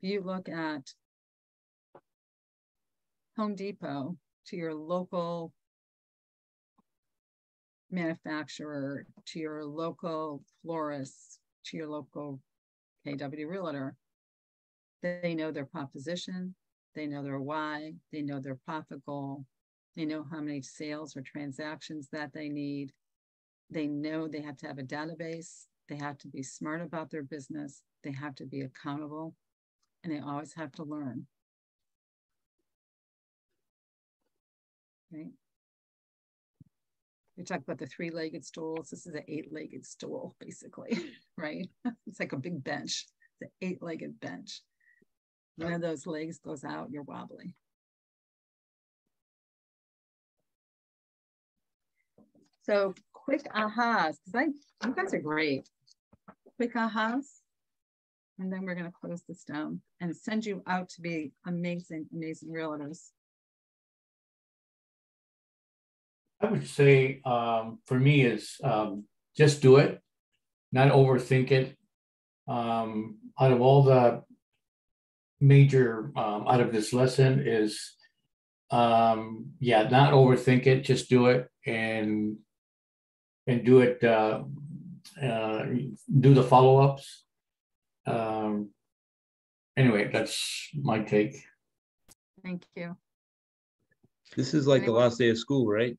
[SPEAKER 2] You look at Home Depot, to your local manufacturer, to your local florist, to your local KW realtor. They know their proposition, they know their why, they know their profit goal, they know how many sales or transactions that they need. They know they have to have a database, they have to be smart about their business, they have to be accountable, and they always have to learn. Right? We talked about the 3-legged stools. This is an 8-legged stool, basically, right? It's like a big bench, the 8-legged bench. One of those legs goes out, you're wobbly. So quick ahas, because you guys are great. Quick ahas. And then we're going to close this down and send you out to be amazing, amazing realtors.
[SPEAKER 4] I would say for me is just do it, not overthink it. Out of all the major out of this lesson is, yeah, not overthink it, just do it and do it, do the follow-ups. Anyway, that's my take.
[SPEAKER 2] Thank you.
[SPEAKER 10] This is like the last day of school, right?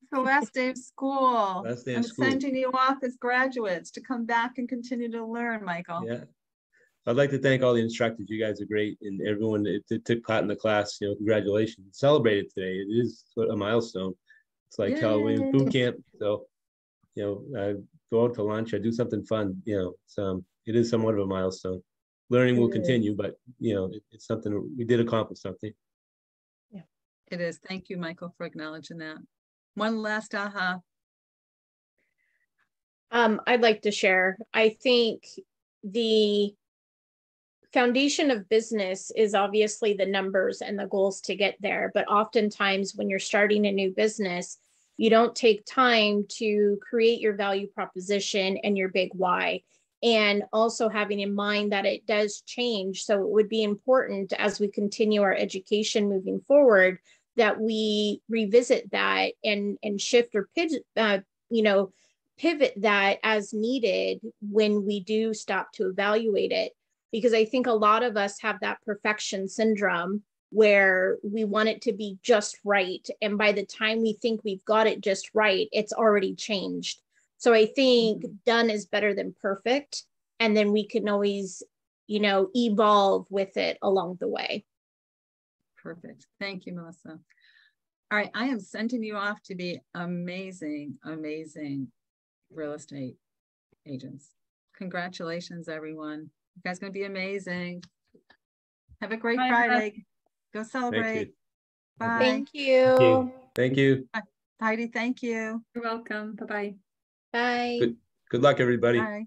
[SPEAKER 2] It's the last day of school.
[SPEAKER 10] Last day of
[SPEAKER 2] I'm
[SPEAKER 10] school.
[SPEAKER 2] sending you off as graduates to come back and continue to learn, Michael.
[SPEAKER 10] Yeah. I'd like to thank all the instructors. You guys are great, and everyone that took part in the class. You know, congratulations. Celebrate it today. It is a milestone. It's like Halloween boot camp. So, you know, I go out to lunch. I do something fun. You know, it is somewhat of a milestone. Learning will continue, but you know, it's something we did accomplish something.
[SPEAKER 2] Yeah, it is. Thank you, Michael, for acknowledging that. One last aha.
[SPEAKER 9] I'd like to share. I think the foundation of business is obviously the numbers and the goals to get there. But oftentimes when you're starting a new business, you don't take time to create your value proposition and your big why. And also having in mind that it does change. So it would be important as we continue our education moving forward that we revisit that and shift or pivot that as needed when we do stop to evaluate it. Because I think a lot of us have that perfection syndrome where we want it to be just right. And by the time we think we've got it just right, it's already changed. So I think done is better than perfect. And then we can always, evolve with it along the way.
[SPEAKER 2] Perfect. Thank you, Melissa. All right. I am sending you off to be amazing, amazing real estate agents. Congratulations, everyone. You guys are going to be amazing. Have a great Friday. Go celebrate. Bye.
[SPEAKER 9] Thank you.
[SPEAKER 10] Thank you.
[SPEAKER 2] Heidi, thank you.
[SPEAKER 1] You're welcome. Bye-bye.
[SPEAKER 9] Bye.
[SPEAKER 10] Good luck, everybody.
[SPEAKER 2] Bye.